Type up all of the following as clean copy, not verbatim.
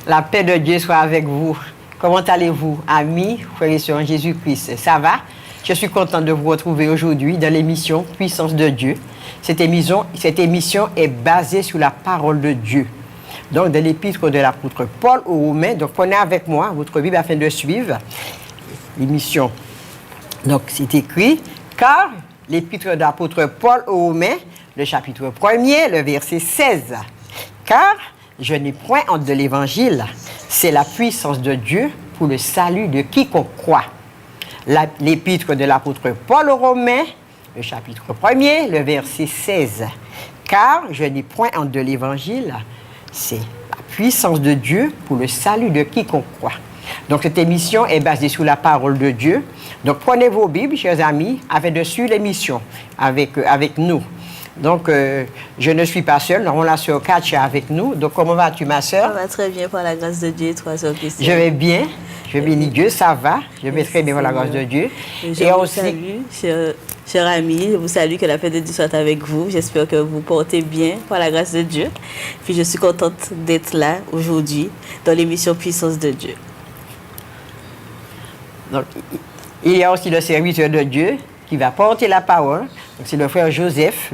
La paix de Dieu soit avec vous. Comment allez-vous, amis, frères et sœurs en Jésus-Christ? Ça va? Je suis content de vous retrouver aujourd'hui dans l'émission Puissance de Dieu. Cette émission est basée sur la parole de Dieu. Donc, de l'épître de l'apôtre Paul aux Romains. Donc, prenez avec moi votre Bible afin de suivre l'émission. Donc, c'est écrit, car l'épître de l'apôtre Paul aux Romains, le chapitre 1er, le verset 16. Car je n'ai point honte de l'évangile, c'est la puissance de Dieu pour le salut de quiconque croit. L'épître de l'apôtre Paul aux Romains, le chapitre 1er, le verset 16. Car je n'ai point honte de l'évangile, c'est la puissance de Dieu pour le salut de quiconque croit. Donc cette émission est basée sur la parole de Dieu. Donc prenez vos Bibles, chers amis, afin de suivre l'émission avec nous. Donc, je ne suis pas seule. On a sœur Katia avec nous. Donc, comment vas-tu, ma sœur? Ça va très bien, par la grâce de Dieu, toi, sœur Christiane. Je vais bien. Je bénis Dieu, ça va. Je vais très bien par la grâce de Dieu. Je vous salue, cher ami. Je vous salue, que la paix de Dieu soit avec vous. J'espère que vous portez bien, par la grâce de Dieu. Puis, je suis contente d'être là aujourd'hui dans l'émission Puissance de Dieu. Donc, il y a aussi le serviteur de Dieu qui va porter la parole. Donc, c'est le frère Joseph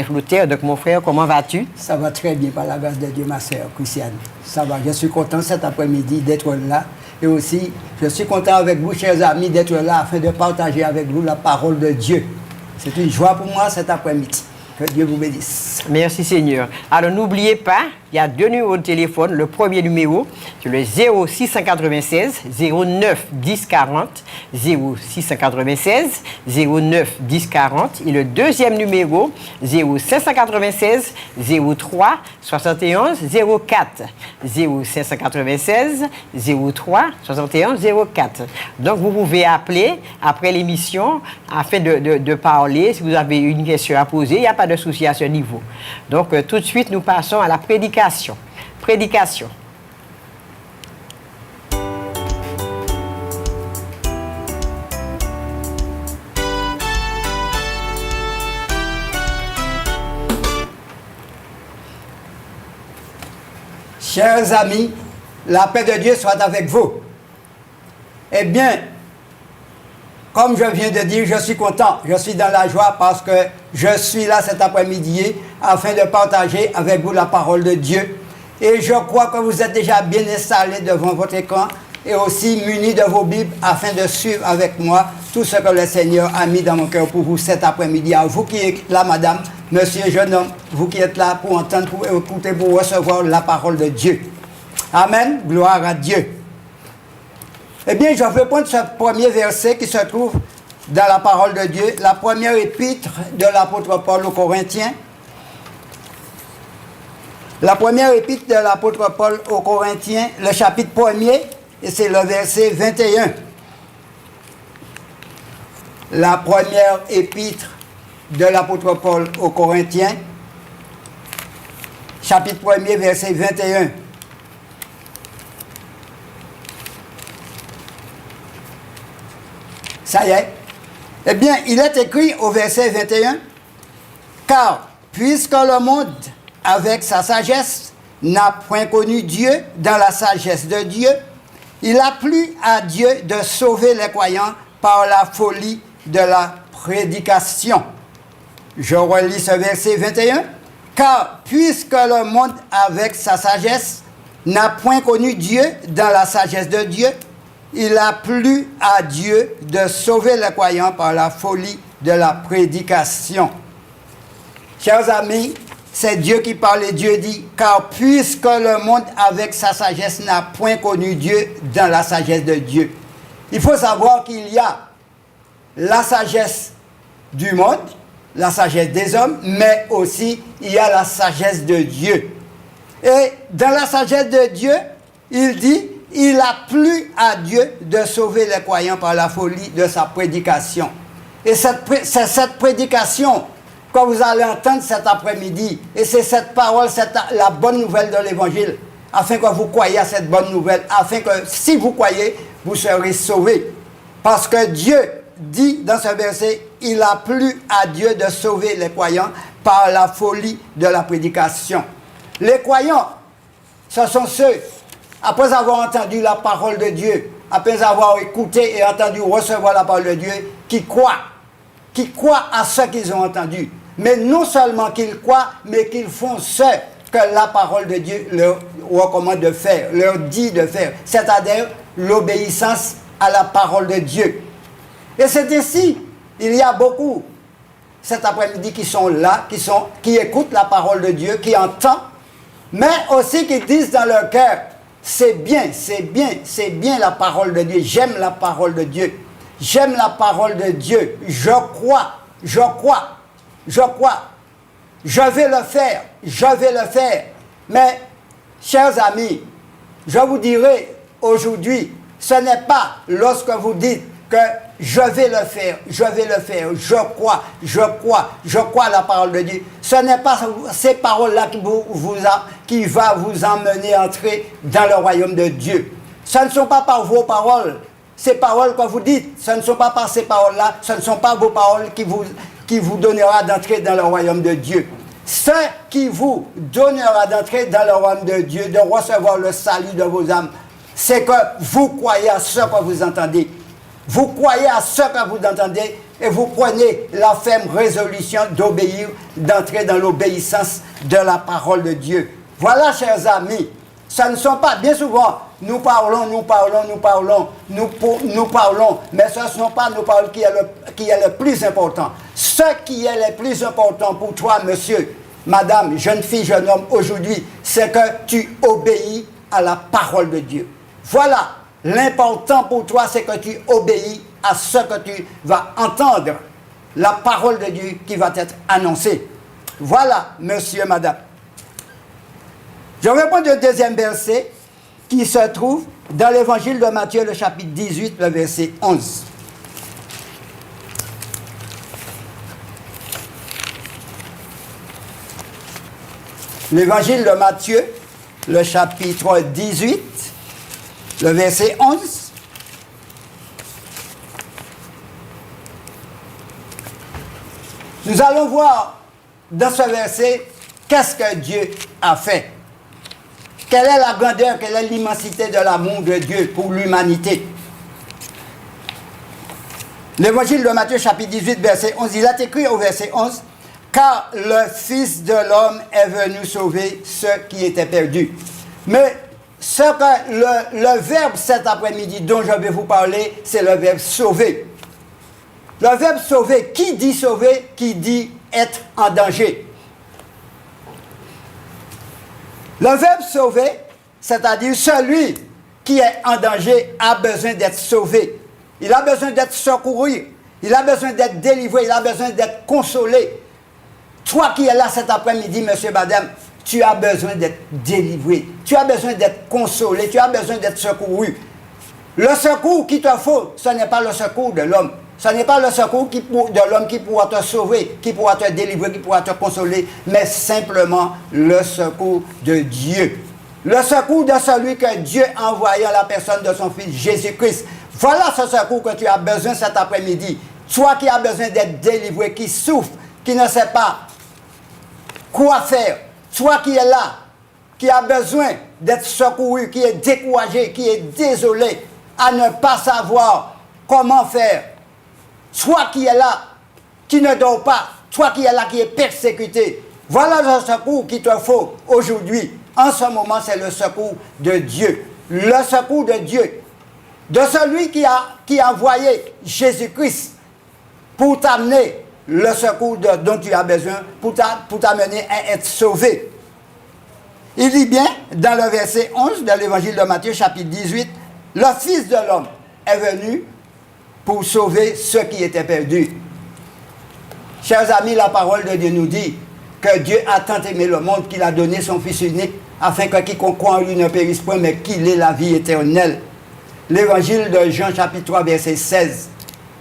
Luther. Donc, mon frère, comment vas-tu? Ça va très bien, par la grâce de Dieu, ma sœur Christiane. Ça va, je suis content cet après-midi d'être là. Et aussi, je suis content avec vous, chers amis, d'être là afin de partager avec vous la parole de Dieu. C'est une joie pour moi cet après-midi. Que Dieu vous bénisse. Merci Seigneur. Alors n'oubliez pas, il y a 2 numéros de téléphone. Le premier numéro, c'est le 0696 09 10 40. 0696 09 10 40. Et le deuxième numéro, 0596 03 71 04. 0596 03 71 04. Donc vous pouvez appeler après l'émission afin de parler. Si vous avez une question à poser, il n'y a pas de souci à ce niveau. Donc tout de suite, nous passons à la prédication. Prédication. Chers amis, la paix de Dieu soit avec vous. Eh bien, comme je viens de dire, je suis content, je suis dans la joie parce que je suis là cet après-midi afin de partager avec vous la parole de Dieu. Et je crois que vous êtes déjà bien installés devant votre écran et aussi munis de vos Bibles afin de suivre avec moi tout ce que le Seigneur a mis dans mon cœur pour vous cet après-midi. À vous qui êtes là, madame, monsieur, jeune homme, vous qui êtes là pour entendre, pour écouter, pour recevoir la parole de Dieu. Amen, gloire à Dieu. Eh bien, je vais prendre ce premier verset qui se trouve dans la parole de Dieu, la première épître de l'apôtre Paul aux Corinthiens. La première épître de l'apôtre Paul aux Corinthiens, le chapitre 1er, et c'est le verset 21. La première épître de l'apôtre Paul aux Corinthiens, chapitre 1er, verset 21. Ça y est. Eh bien, il est écrit au verset 21, « Car, puisque le monde, avec sa sagesse, n'a point connu Dieu dans la sagesse de Dieu, il a plu à Dieu de sauver les croyants par la folie de la prédication. » Je relis ce verset 21. « Car, puisque le monde, avec sa sagesse, n'a point connu Dieu dans la sagesse de Dieu, il a plu à Dieu de sauver les croyants par la folie de la prédication. » Chers amis, c'est Dieu qui parle et Dieu dit, « Car puisque le monde avec sa sagesse n'a point connu Dieu dans la sagesse de Dieu. » Il faut savoir qu'il y a la sagesse du monde, la sagesse des hommes, mais aussi il y a la sagesse de Dieu. Et dans la sagesse de Dieu, il dit, il a plu à Dieu de sauver les croyants par la folie de sa prédication. Et c'est cette prédication que vous allez entendre cet après-midi. Et c'est cette parole, c'est la bonne nouvelle de l'Évangile, afin que vous croyiez à cette bonne nouvelle, afin que si vous croyez, vous serez sauvés. Parce que Dieu dit dans ce verset, il a plu à Dieu de sauver les croyants par la folie de la prédication. Les croyants, ce sont ceux après avoir entendu la parole de Dieu, après avoir écouté et entendu recevoir la parole de Dieu, qui croient à ce qu'ils ont entendu. Mais non seulement qu'ils croient, mais qu'ils font ce que la parole de Dieu leur recommande de faire, leur dit de faire, c'est-à-dire l'obéissance à la parole de Dieu. Et c'est ici, il y a beaucoup cet après-midi qui sont là, qui écoutent la parole de Dieu, qui entendent, mais aussi qui disent dans leur cœur, c'est bien la parole de Dieu, j'aime la parole de Dieu, j'aime la parole de Dieu, je crois, je vais le faire. Mais, chers amis, je vous dirai aujourd'hui, ce n'est pas lorsque vous dites que je vais le faire, je crois à la parole de Dieu. Ce n'est pas ces paroles-là qui va vous emmener à entrer dans le royaume de Dieu. Ce ne sont pas par vos paroles, ces paroles que vous dites, ce ne sont pas par ces paroles-là, ce ne sont pas vos paroles qui vous donnera d'entrer dans le royaume de Dieu. Ce qui vous donnera d'entrer dans le royaume de Dieu, de recevoir le salut de vos âmes, c'est que vous croyez à ce que vous entendez. Vous croyez à ce que vous entendez et vous prenez la ferme résolution d'obéir, d'entrer dans l'obéissance de la parole de Dieu. Voilà, chers amis, ce ne sont pas, bien souvent, nous parlons, mais ce ne sont pas nos paroles qui est le plus important. Ce qui est le plus important pour toi, monsieur, madame, jeune fille, jeune homme, aujourd'hui, c'est que tu obéis à la parole de Dieu. Voilà, l'important pour toi, c'est que tu obéis à ce que tu vas entendre, la parole de Dieu qui va t'être annoncée. Voilà, monsieur, madame. Je vais prendre le deuxième verset qui se trouve dans l'évangile de Matthieu, le chapitre 18, le verset 11. L'évangile de Matthieu, le chapitre 18, le verset 11. Nous allons voir dans ce verset qu'est-ce que Dieu a fait. Quelle est la grandeur, quelle est l'immensité de l'amour de Dieu pour l'humanité. L'évangile de Matthieu, chapitre 18, verset 11, il est écrit au verset 11, « Car le Fils de l'homme est venu sauver ceux qui étaient perdus. » Mais ce que le verbe cet après-midi dont je vais vous parler, c'est le verbe « sauver ». Le verbe « sauver », qui dit « sauver » qui dit « être en danger ». Le verbe « sauver », c'est-à-dire celui qui est en danger a besoin d'être sauvé. Il a besoin d'être secouru. Il a besoin d'être délivré. Il a besoin d'être consolé. Toi qui es là cet après-midi, monsieur, madame, tu as besoin d'être délivré. Tu as besoin d'être consolé. Tu as besoin d'être secouru. Le secours qu'il te faut, ce n'est pas le secours de l'homme. Ce n'est pas le secours de l'homme qui pourra te sauver, qui pourra te délivrer, qui pourra te consoler, mais simplement le secours de Dieu. Le secours de celui que Dieu a envoyé à la personne de son Fils Jésus-Christ. Voilà ce secours que tu as besoin cet après-midi. Toi qui as besoin d'être délivré, qui souffre, qui ne sait pas quoi faire. Toi qui es là, qui a besoin d'être secouru, qui est découragé, qui est désolé à ne pas savoir comment faire. Toi qui es là, qui ne dort pas, toi qui es là, qui est persécuté. Voilà le secours qu'il te faut aujourd'hui. En ce moment, c'est le secours de Dieu. Le secours de Dieu. De celui qui a envoyé Jésus-Christ pour t'amener le secours dont tu as besoin, pour t'amener à être sauvé. Il dit bien, dans le verset 11 de l'évangile de Matthieu, chapitre 18, « Le Fils de l'homme est venu pour sauver ceux qui étaient perdus. » Chers amis, la parole de Dieu nous dit que Dieu a tant aimé le monde qu'il a donné son Fils unique afin que quiconque croit en lui ne périsse point, mais qu'il ait la vie éternelle. L'évangile de Jean, chapitre 3, verset 16.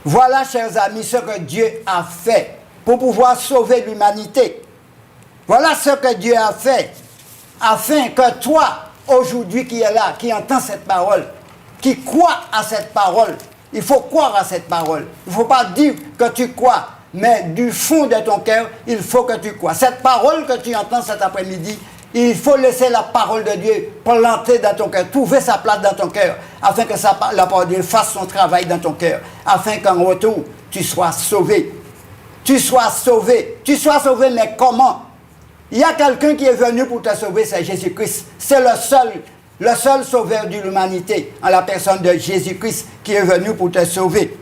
Voilà, chers amis, ce que Dieu a fait pour pouvoir sauver l'humanité. Voilà ce que Dieu a fait afin que toi, aujourd'hui qui es là, qui entends cette parole, qui croit à cette parole, il faut croire à cette parole. Il ne faut pas dire que tu crois, mais du fond de ton cœur, il faut que tu crois. Cette parole que tu entends cet après-midi, Il faut laisser la parole de Dieu planter dans ton cœur, trouver sa place dans ton cœur, afin que la parole de Dieu fasse son travail dans ton cœur, afin qu'en retour, tu sois sauvé. Tu sois sauvé. Tu sois sauvé, mais comment? Il y a quelqu'un qui est venu pour te sauver, c'est Jésus-Christ. C'est le seul sauveur de l'humanité, en la personne de Jésus-Christ, qui est venu pour te sauver.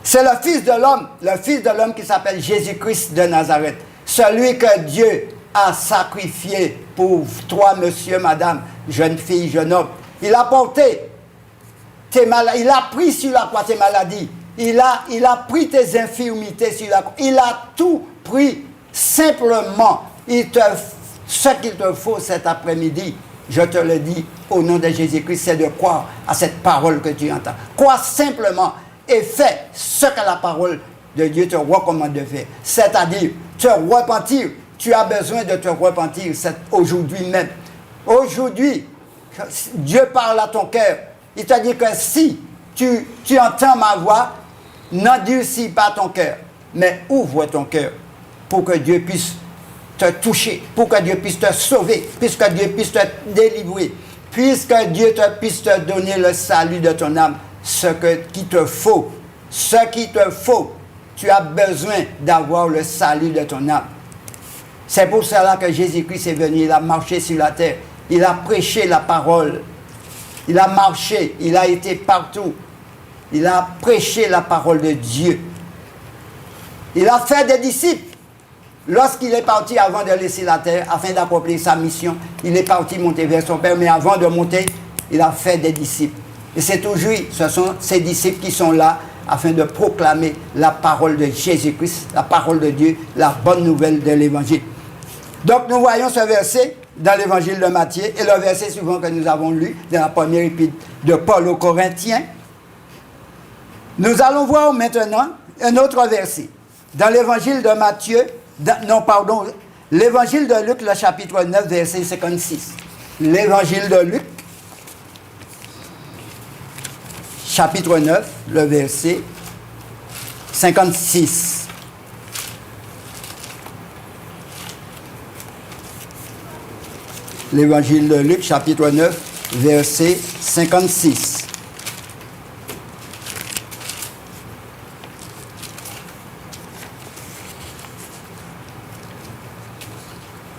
C'est le Fils de l'homme qui s'appelle Jésus-Christ de Nazareth. Celui que Dieu a sacrifié pour toi, monsieur, madame, jeune fille, jeune homme. Il a porté tes maladies, il a pris sur la croix tes maladies, il a pris tes infirmités sur la croix, il a tout pris simplement. Ce qu'il te faut cet après-midi, je te le dis au nom de Jésus-Christ, c'est de croire à cette parole que tu entends. Crois simplement et fais ce que la parole de Dieu te recommande de faire, c'est-à-dire te repentir. Tu as besoin de te repentir aujourd'hui même. Aujourd'hui, Dieu parle à ton cœur. Il te dit que si tu entends ma voix, n'endurcis pas ton cœur, mais ouvre ton cœur pour que Dieu puisse te toucher, pour que Dieu puisse te sauver, puisque Dieu puisse te délivrer, puisque Dieu puisse te donner le salut de ton âme, qu'il te faut. Ce qu'il te faut, tu as besoin d'avoir le salut de ton âme. C'est pour cela que Jésus-Christ est venu, il a marché sur la terre, il a prêché la parole, il a marché, il a été partout, il a prêché la parole de Dieu. Il a fait des disciples. Lorsqu'il est parti avant de laisser la terre, afin d'accomplir sa mission, il est parti monter vers son Père, mais avant de monter, il a fait des disciples. Et c'est aujourd'hui, ce sont ces disciples qui sont là, afin de proclamer la parole de Jésus-Christ, la parole de Dieu, la bonne nouvelle de l'Évangile. Donc nous voyons ce verset dans l'Évangile de Matthieu et le verset suivant que nous avons lu dans la première épître de Paul aux Corinthiens. Nous allons voir maintenant un autre verset dans l'Évangile de Matthieu, l'Évangile de Luc, le chapitre 9, verset 56. L'Évangile de Luc, chapitre 9, le verset 56. L'Évangile de Luc, chapitre 9, verset 56.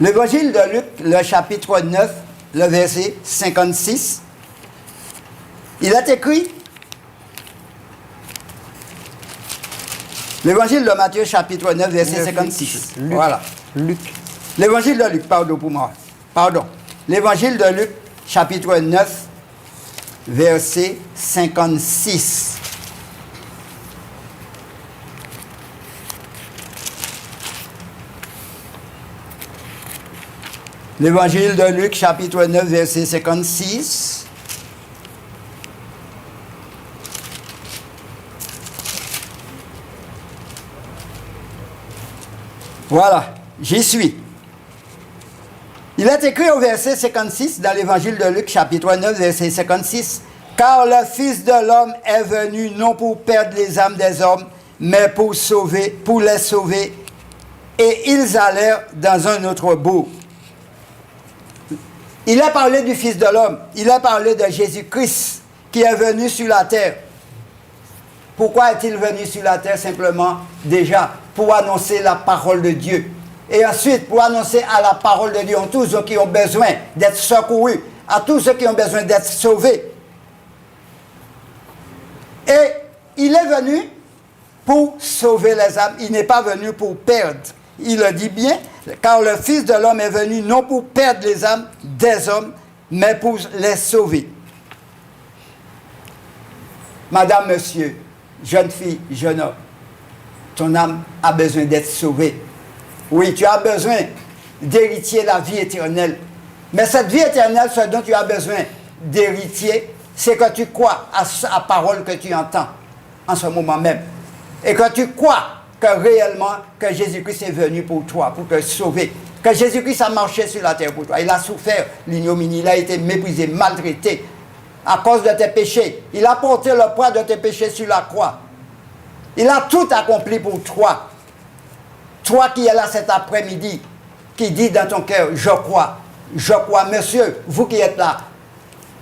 L'Évangile de Luc, le chapitre 9, le verset 56, il est écrit, l'Évangile de Matthieu, chapitre 9, verset 56. Luc. Voilà. Luc. L'Évangile de Luc, pardon pour moi. Pardon. L'Évangile de Luc, chapitre 9, verset 56. L'Évangile de Luc, chapitre 9, verset 56. Voilà, j'y suis. Il est écrit au verset 56 dans l'Évangile de Luc, chapitre 9, verset 56. « Car le Fils de l'homme est venu non pour perdre les âmes des hommes, mais pour les sauver. Et ils allèrent dans un autre bourg. » Il a parlé du Fils de l'homme, il a parlé de Jésus-Christ qui est venu sur la terre. Pourquoi est-il venu sur la terre? Simplement, déjà, pour annoncer la parole de Dieu. Et ensuite, pour annoncer à la parole de Dieu à tous ceux qui ont besoin d'être secourus, à tous ceux qui ont besoin d'être sauvés. Et il est venu pour sauver les âmes, il n'est pas venu pour perdre. Il le dit bien, car le Fils de l'homme est venu non pour perdre les âmes des hommes, mais pour les sauver. Madame, monsieur, jeune fille, jeune homme, ton âme a besoin d'être sauvée. Oui, tu as besoin d'héritier la vie éternelle. Mais cette vie éternelle, ce dont tu as besoin d'héritier, c'est que tu crois à la parole que tu entends en ce moment même. Et que tu crois que réellement, que Jésus-Christ est venu pour toi, pour te sauver. Que Jésus-Christ a marché sur la terre pour toi. Il a souffert l'ignominie, il a été méprisé, maltraité à cause de tes péchés. Il a porté le poids de tes péchés sur la croix. Il a tout accompli pour toi. Toi qui es là cet après-midi, qui dit dans ton cœur, je crois, monsieur, vous qui êtes là,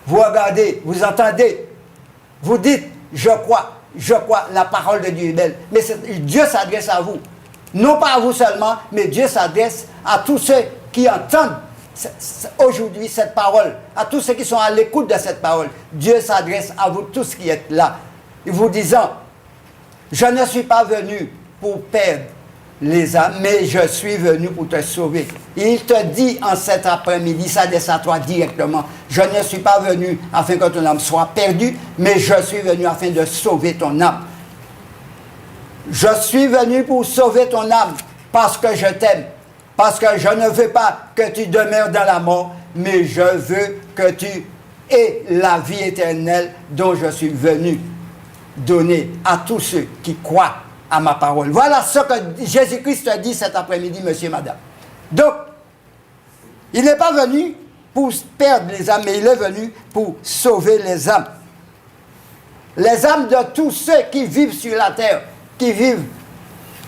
vous regardez, vous entendez, vous dites, je crois, la parole de Dieu est belle. Mais Dieu s'adresse à vous. Non pas à vous seulement, mais Dieu s'adresse à tous ceux qui entendent aujourd'hui cette parole, à tous ceux qui sont à l'écoute de cette parole. Dieu s'adresse à vous tous qui êtes là, vous disant, je ne suis pas venu pour perdre les âmes, mais je suis venu pour te sauver. Il te dit en cet après-midi, s'adresse à toi directement, je ne suis pas venu afin que ton âme soit perdue, mais je suis venu afin de sauver ton âme. Je suis venu pour sauver ton âme parce que je t'aime, parce que je ne veux pas que tu demeures dans la mort, mais je veux que tu aies la vie éternelle dont je suis venu donner à tous ceux qui croient à ma parole. Voilà ce que Jésus-Christ a dit cet après-midi, monsieur et madame. Donc, il n'est pas venu pour perdre les âmes, mais il est venu pour sauver les âmes. Les âmes de tous ceux qui vivent sur la terre, qui vivent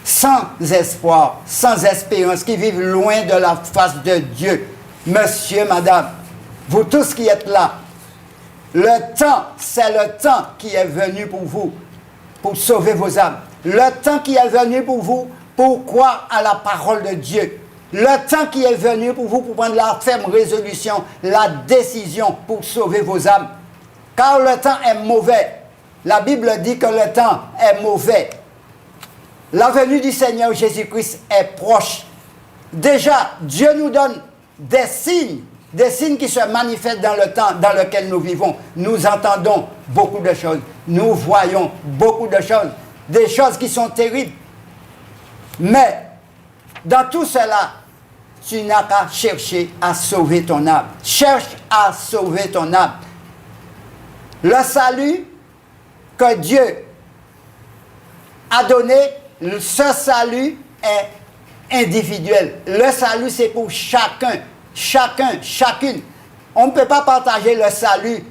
sans espoir, sans espérance, qui vivent loin de la face de Dieu. Monsieur, madame, vous tous qui êtes là, le temps, c'est le temps qui est venu pour vous, pour sauver vos âmes. Le temps qui est venu pour vous, pour croire à la parole de Dieu. Le temps qui est venu pour vous, pour prendre la ferme résolution, la décision pour sauver vos âmes. Car le temps est mauvais. La Bible dit que le temps est mauvais. La venue du Seigneur Jésus-Christ est proche. Déjà, Dieu nous donne des signes qui se manifestent dans le temps dans lequel nous vivons. Nous entendons beaucoup de choses. Nous voyons beaucoup de choses. Des choses qui sont terribles. Mais, dans tout cela, tu n'as qu'à chercher à sauver ton âme. Cherche à sauver ton âme. Le salut que Dieu a donné, ce salut est individuel. Le salut, c'est pour chacun, chacune. On ne peut pas partager le salut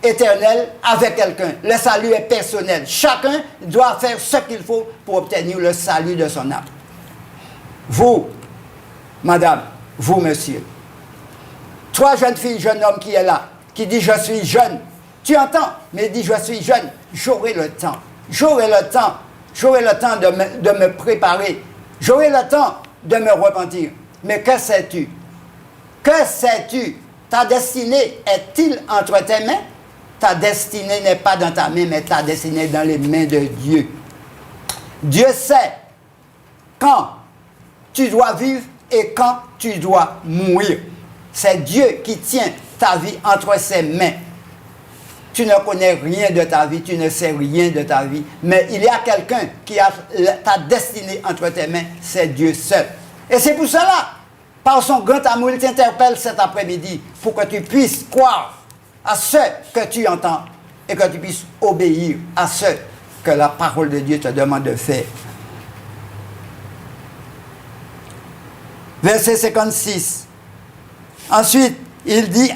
éternel avec quelqu'un. Le salut est personnel. Chacun doit faire ce qu'il faut pour obtenir le salut de son âme. Vous, madame, vous, monsieur, toi, jeune fille, jeune homme qui est là, qui dit je suis jeune, tu entends, mais dit je suis jeune, j'aurai le temps de me préparer, j'aurai le temps de me repentir. Mais que sais-tu? Que sais-tu? Ta destinée est-il entre tes mains? Ta destinée n'est pas dans ta main, mais ta destinée est dans les mains de Dieu. Dieu sait quand tu dois vivre et quand tu dois mourir. C'est Dieu qui tient ta vie entre ses mains. Tu ne connais rien de ta vie, tu ne sais rien de ta vie, mais il y a quelqu'un qui a ta destinée entre tes mains, c'est Dieu seul. Et c'est pour cela, par son grand amour, il t'interpelle cet après-midi pour que tu puisses croire à ce que tu entends et que tu puisses obéir à ce que la parole de Dieu te demande de faire. Verset 56. Ensuite, il dit,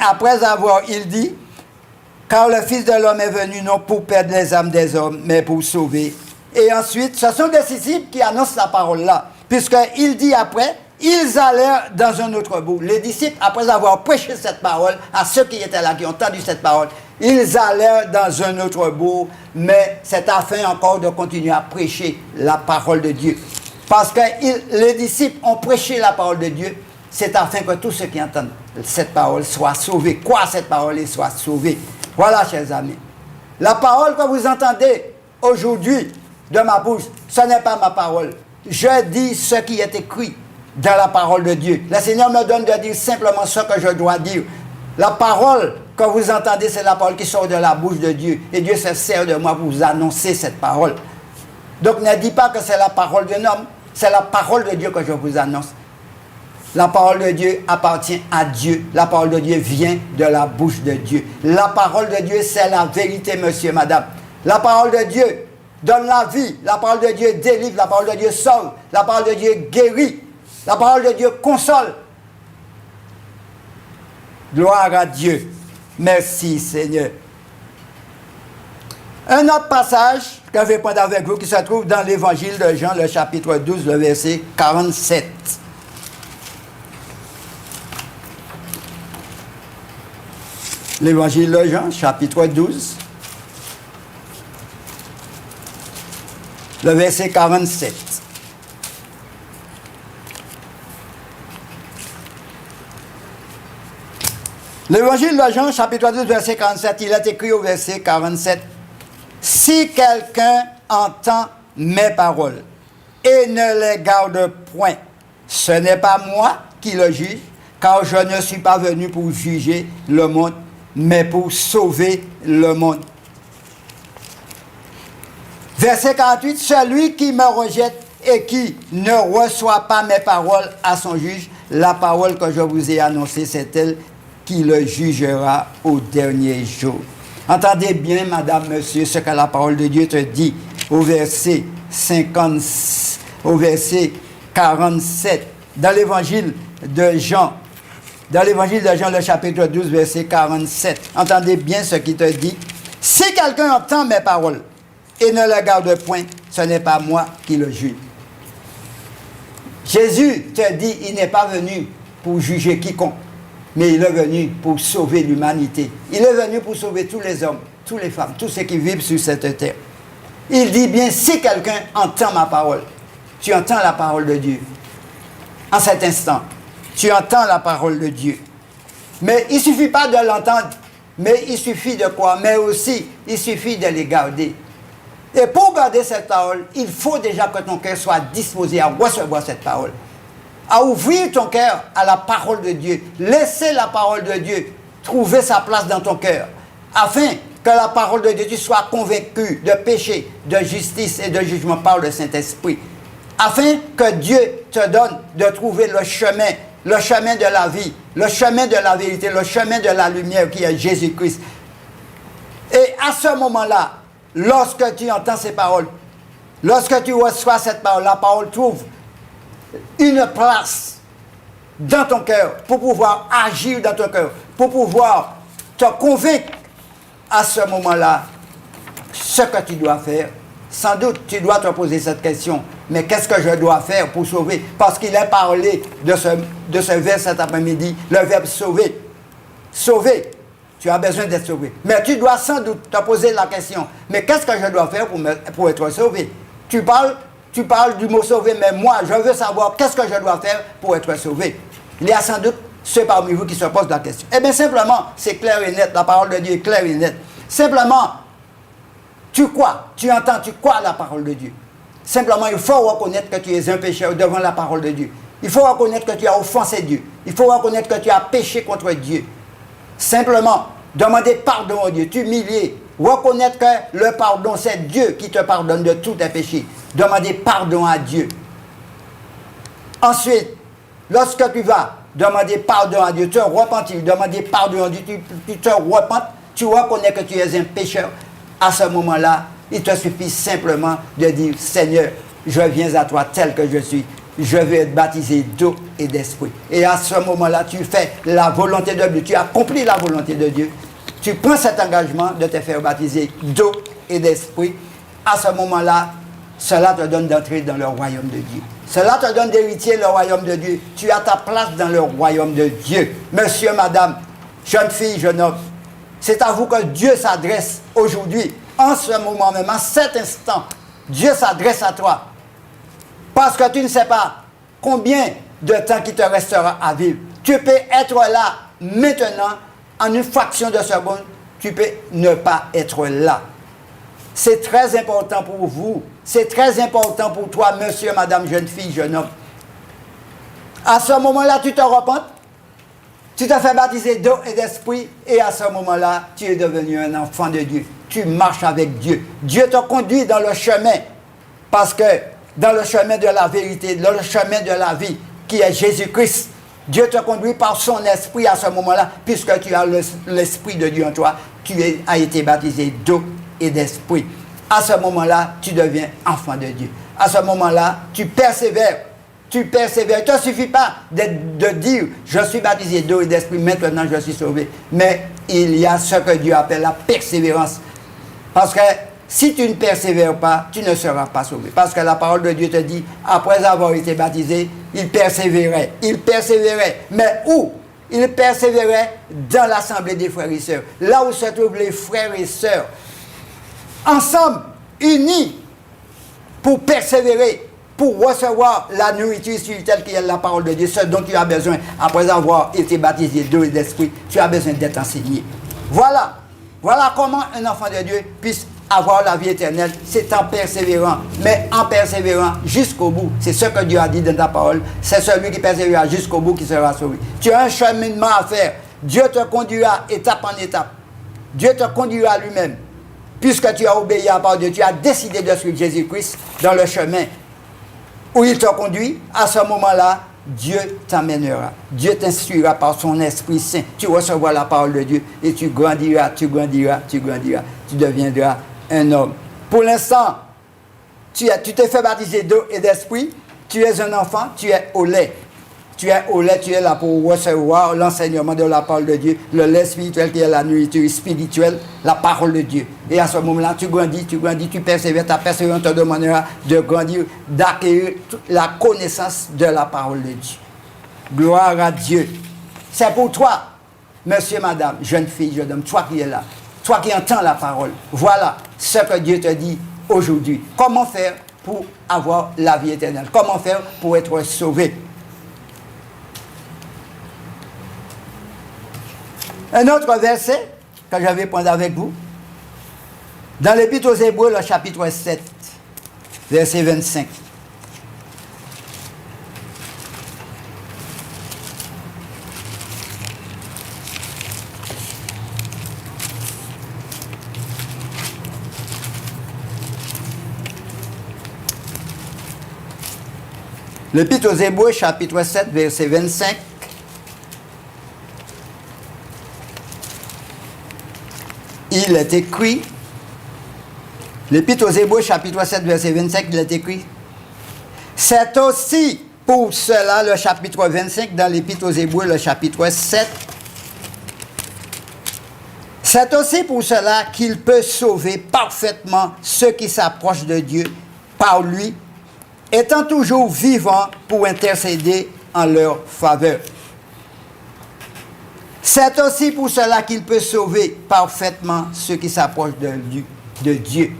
car le Fils de l'homme est venu non pour perdre les âmes des hommes, mais pour sauver. Et ensuite, ce sont des disciples qui annoncent la parole là, puisqu'il dit après, ils allèrent dans un autre bout. Les disciples, après avoir prêché cette parole, à ceux qui étaient là, qui ont entendu cette parole, ils allèrent dans un autre bout, mais c'est afin encore de continuer à prêcher la parole de Dieu. Parce que les disciples ont prêché la parole de Dieu, c'est afin que tous ceux qui entendent cette parole soient sauvés. Croient cette parole et soient sauvés. Voilà, chers amis. La parole que vous entendez aujourd'hui de ma bouche, ce n'est pas ma parole. Je dis ce qui est écrit dans la parole de Dieu. Le Seigneur me donne de dire simplement ce que je dois dire. La parole que vous entendez, c'est la parole qui sort de la bouche de Dieu. Et Dieu se sert de moi pour vous annoncer cette parole. Donc ne dis pas que c'est la parole d'un homme, c'est la parole de Dieu que je vous annonce. La parole de Dieu appartient à Dieu. La parole de Dieu vient de la bouche de Dieu. La parole de Dieu, c'est la vérité, monsieur, madame. La parole de Dieu donne la vie. La parole de Dieu délivre. La parole de Dieu sauve. La parole de Dieu guérit. La parole de Dieu console. Gloire à Dieu. Merci, Seigneur. Un autre passage que je vais prendre avec vous qui se trouve dans l'évangile de Jean, le chapitre 12, le verset 47. L'évangile de Jean, chapitre 12, le verset 47. L'évangile de Jean, chapitre 12, verset 47, il est écrit au verset 47. Si quelqu'un entend mes paroles et ne les garde point, ce n'est pas moi qui le juge, car je ne suis pas venu pour juger le monde, mais pour sauver le monde. Verset 48, celui qui me rejette et qui ne reçoit pas mes paroles à son juge, la parole que je vous ai annoncée, c'est elle qui le jugera au dernier jour. Entendez bien, madame, monsieur, ce que la parole de Dieu te dit au verset 47, dans l'évangile de Jean, le chapitre 12, verset 47. Entendez bien ce qu'il te dit. Si quelqu'un entend mes paroles et ne les garde point, ce n'est pas moi qui le juge. Jésus te dit, il n'est pas venu pour juger quiconque, mais il est venu pour sauver l'humanité. Il est venu pour sauver tous les hommes, toutes les femmes, tous ceux qui vivent sur cette terre. Il dit bien, si quelqu'un entend ma parole, tu entends la parole de Dieu. En cet instant, tu entends la parole de Dieu. Mais il ne suffit pas de l'entendre, mais il suffit de quoi? Mais aussi, il suffit de les garder. Et pour garder cette parole, il faut déjà que ton cœur soit disposé à recevoir cette parole. À ouvrir ton cœur à la parole de Dieu. Laisser la parole de Dieu trouver sa place dans ton cœur. Afin que la parole de Dieu, tu sois convaincu de péché, de justice et de jugement par le Saint-Esprit. Afin que Dieu te donne de trouver le chemin de la vie, le chemin de la vérité, le chemin de la lumière qui est Jésus-Christ. Et à ce moment-là, lorsque tu entends ces paroles, lorsque tu reçois cette parole, la parole trouve une place dans ton cœur pour pouvoir agir dans ton cœur, pour pouvoir te convaincre à ce moment-là ce que tu dois faire. Sans doute, tu dois te poser cette question. Mais qu'est-ce que je dois faire pour sauver? Parce qu'il est parlé de ce verbe cet après-midi, le verbe sauver. Sauver. Tu as besoin d'être sauvé. Mais tu dois sans doute te poser la question. Mais qu'est-ce que je dois faire pour être sauvé? Tu parles du mot sauver, mais moi, je veux savoir qu'est-ce que je dois faire pour être sauvé. Il y a sans doute ceux parmi vous qui se posent la question. Eh bien, simplement, c'est clair et net. La parole de Dieu est claire et nette. Simplement, tu crois, tu entends, tu crois la parole de Dieu. Simplement, il faut reconnaître que tu es un pécheur devant la parole de Dieu. Il faut reconnaître que tu as offensé Dieu. Il faut reconnaître que tu as péché contre Dieu. Simplement, demander pardon à Dieu, t'humilier, reconnaître que le pardon, c'est Dieu qui te pardonne de tous tes péchés. Demander pardon à Dieu. Ensuite, lorsque tu vas demander pardon à Dieu, te repentir, demander pardon à Dieu, tu te repentes, tu reconnais que tu es un pécheur. À ce moment-là, il te suffit simplement de dire, Seigneur, je viens à toi tel que je suis. Je vais être baptisé d'eau et d'esprit. Et à ce moment-là, tu fais la volonté de Dieu. Tu accomplis la volonté de Dieu. Tu prends cet engagement de te faire baptiser d'eau et d'esprit. À ce moment-là, cela te donne d'entrer dans le royaume de Dieu. Cela te donne d'héritier le royaume de Dieu. Tu as ta place dans le royaume de Dieu. Monsieur, madame, jeune fille, jeune homme, c'est à vous que Dieu s'adresse aujourd'hui. En ce moment même, en cet instant, Dieu s'adresse à toi. Parce que tu ne sais pas combien de temps qui te restera à vivre. Tu peux être là maintenant, en une fraction de seconde, tu peux ne pas être là. C'est très important pour vous. C'est très important pour toi, monsieur, madame, jeune fille, jeune homme. À ce moment-là, tu te repentes. Tu te fais baptiser d'eau et d'esprit. Et à ce moment-là, tu es devenu un enfant de Dieu. Tu marches avec Dieu. Dieu te conduit dans le chemin. Parce que dans le chemin de la vérité, dans le chemin de la vie, qui est Jésus-Christ, Dieu te conduit par son esprit à ce moment-là, puisque tu as l'esprit de Dieu en toi. Tu as été baptisé d'eau et d'esprit. À ce moment-là, tu deviens enfant de Dieu. À ce moment-là, tu persévères. Tu persévères. Il ne te suffit pas de dire, je suis baptisé d'eau et d'esprit, maintenant je suis sauvé. Mais il y a ce que Dieu appelle la persévérance. Parce que si tu ne persévères pas, tu ne seras pas sauvé. Parce que la parole de Dieu te dit, après avoir été baptisé, il persévérait. Il persévérait. Mais où? il persévérait dans l'assemblée des frères et sœurs. Là où se trouvent les frères et sœurs, ensemble, unis, pour persévérer, pour recevoir la nourriture spirituelle qui est la parole de Dieu, ce dont tu as besoin, après avoir été baptisé d'eau et d'esprit, tu as besoin d'être enseigné. Voilà comment un enfant de Dieu puisse avoir la vie éternelle, c'est en persévérant, mais en persévérant jusqu'au bout. C'est ce que Dieu a dit dans ta parole, c'est celui qui persévérera jusqu'au bout qui sera sauvé. Tu as un cheminement à faire, Dieu te conduira étape en étape, Dieu te conduira lui-même, puisque tu as obéi à la parole de Dieu, tu as décidé de suivre Jésus-Christ dans le chemin où il te conduit. À ce moment-là, Dieu t'emmènera, Dieu t'instruira par son Esprit Saint, tu recevras la parole de Dieu et tu grandiras, tu deviendras un homme. Pour l'instant, tu t'es fait baptiser d'eau et d'esprit, tu es un enfant, tu es au lait. Tu es là pour recevoir l'enseignement de la parole de Dieu, le lait spirituel qui est la nourriture spirituelle, la parole de Dieu. Et à ce moment-là, tu grandis, tu persévères, ta persévérance te demandera de grandir, d'acquérir la connaissance de la parole de Dieu. Gloire à Dieu. C'est pour toi, monsieur, madame, jeune fille, jeune homme, toi qui es là, toi qui entends la parole. Voilà ce que Dieu te dit aujourd'hui. Comment faire pour avoir la vie éternelle? Comment faire pour être sauvé? Un autre verset que je vais prendre avec vous, dans l'Épître aux Hébreux, le chapitre 7, verset 25. L'Épître aux Hébreux, chapitre 7, verset 25. Il est écrit, l'Épître aux Hébreux, chapitre 7, verset 25, il est écrit, c'est aussi pour cela, le chapitre 25, dans l'Épître aux Hébreux, le chapitre 7, c'est aussi pour cela qu'il peut sauver parfaitement ceux qui s'approchent de Dieu par lui, étant toujours vivant pour intercéder en leur faveur. C'est aussi pour cela qu'il peut sauver parfaitement ceux qui s'approchent de Dieu.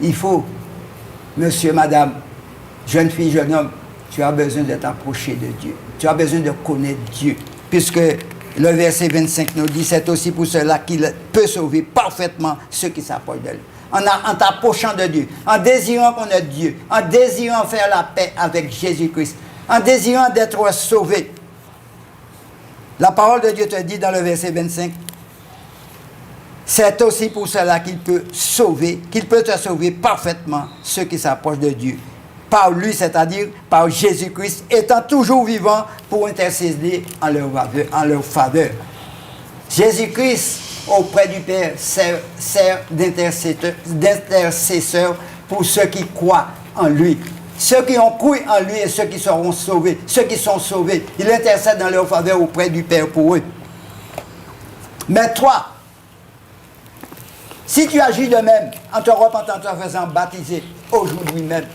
Il faut, monsieur, madame, jeune fille, jeune homme, tu as besoin de t'approcher de Dieu. Tu as besoin de connaître Dieu. Puisque le verset 25 nous dit, c'est aussi pour cela qu'il peut sauver parfaitement ceux qui s'approchent de lui. En t'approchant de Dieu, en désirant connaître Dieu, en désirant faire la paix avec Jésus-Christ, en désirant d'être sauvé. La parole de Dieu te dit dans le verset 25, c'est aussi pour cela qu'il peut te sauver parfaitement ceux qui s'approchent de Dieu. Par lui, c'est-à-dire par Jésus-Christ, étant toujours vivant pour intercéder en leur faveur. Jésus-Christ, auprès du Père, sert d'intercesseur pour ceux qui croient en lui. Ceux qui ont cru en lui et ceux qui seront sauvés, ceux qui sont sauvés, il intercède dans leur faveur auprès du Père pour eux. Mais toi, si tu agis de même, en te repentant, en te faisant baptiser aujourd'hui même,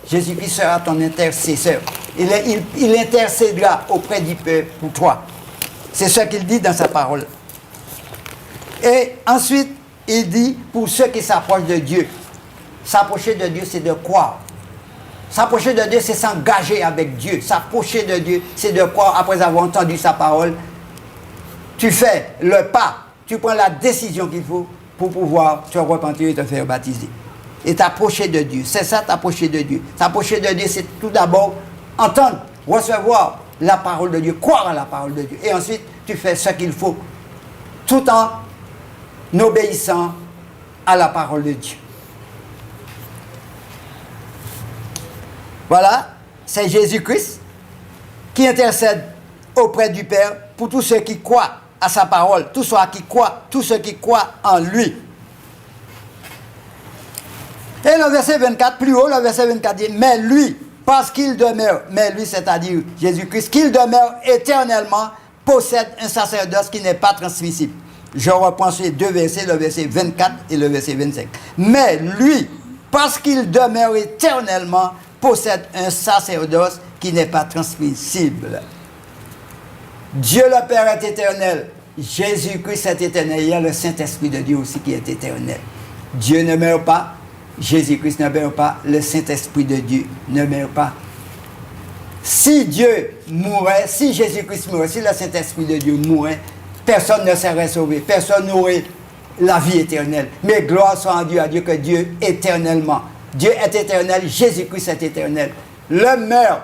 Jésus-Christ sera ton intercesseur. Il intercédera auprès du Père pour toi. C'est ce qu'il dit dans sa parole. Et ensuite, il dit, pour ceux qui s'approchent de Dieu, s'approcher de Dieu, c'est de croire. S'approcher de Dieu, c'est s'engager avec Dieu. S'approcher de Dieu, c'est de croire après avoir entendu sa parole. Tu fais le pas, tu prends la décision qu'il faut pour pouvoir te repentir et te faire baptiser. Et t'approcher de Dieu. C'est ça, t'approcher de Dieu. T'approcher de Dieu, c'est tout d'abord entendre, recevoir la parole de Dieu, croire à la parole de Dieu. Et ensuite, tu fais ce qu'il faut, tout en obéissant à la parole de Dieu. Voilà, c'est Jésus-Christ qui intercède auprès du Père pour tous ceux qui croient à sa parole, tous ceux qui croient en lui. Et le verset 24, plus haut, le verset 24 dit, mais lui, parce qu'il demeure, mais lui, c'est-à-dire Jésus-Christ, qu'il demeure éternellement, possède un sacerdoce qui n'est pas transmissible. Je reprends ces deux versets, le verset 24 et le verset 25. Mais lui, parce qu'il demeure éternellement, possède un sacerdoce qui n'est pas transmissible. Dieu le Père est éternel. Jésus-Christ est éternel. Il y a le Saint-Esprit de Dieu aussi qui est éternel. Dieu ne meurt pas. Jésus-Christ ne meurt pas. Le Saint-Esprit de Dieu ne meurt pas. Si Dieu mourait, si Jésus-Christ mourait, si le Saint-Esprit de Dieu mourait, personne ne serait sauvé. Personne n'aurait la vie éternelle. Mais gloire soit en Dieu, à Dieu, que Dieu éternellement. Dieu est éternel, Jésus-Christ est éternel. L'homme meurt.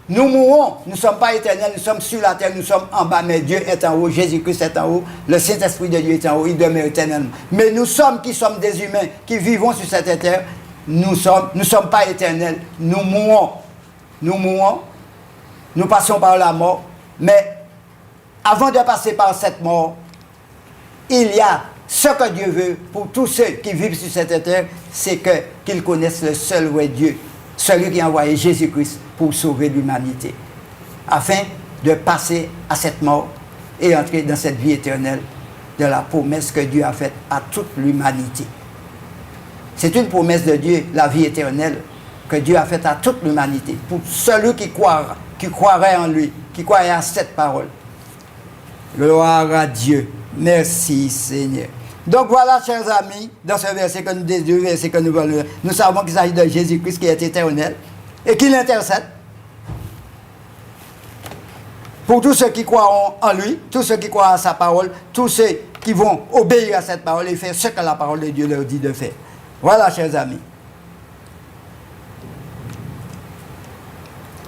Nous mourons, nous ne sommes pas éternels, nous sommes sur la terre, nous sommes en bas, mais Dieu est en haut, Jésus-Christ est en haut, le Saint-Esprit de Dieu est en haut, il demeure éternellement. Mais nous sommes qui sommes des humains, qui vivons sur cette terre, nous ne sommes pas éternels, nous mourons, nous passons par la mort, mais avant de passer par cette mort, il y a ce que Dieu veut pour tous ceux qui vivent sur cette terre, c'est qu'ils connaissent le seul vrai Dieu, celui qui a envoyé Jésus-Christ pour sauver l'humanité, afin de passer à cette mort et entrer dans cette vie éternelle de la promesse que Dieu a faite à toute l'humanité. C'est une promesse de Dieu, la vie éternelle, que Dieu a faite à toute l'humanité, pour celui qui croirait en lui, qui croirait à cette parole. Gloire à Dieu. Merci Seigneur. Donc voilà, chers amis, dans ce verset que nous voulons, nous savons qu'il s'agit de Jésus-Christ qui est éternel et qui l'intercède pour tous ceux qui croiront en lui, tous ceux qui croient à sa parole, tous ceux qui vont obéir à cette parole et faire ce que la parole de Dieu leur dit de faire. Voilà, chers amis.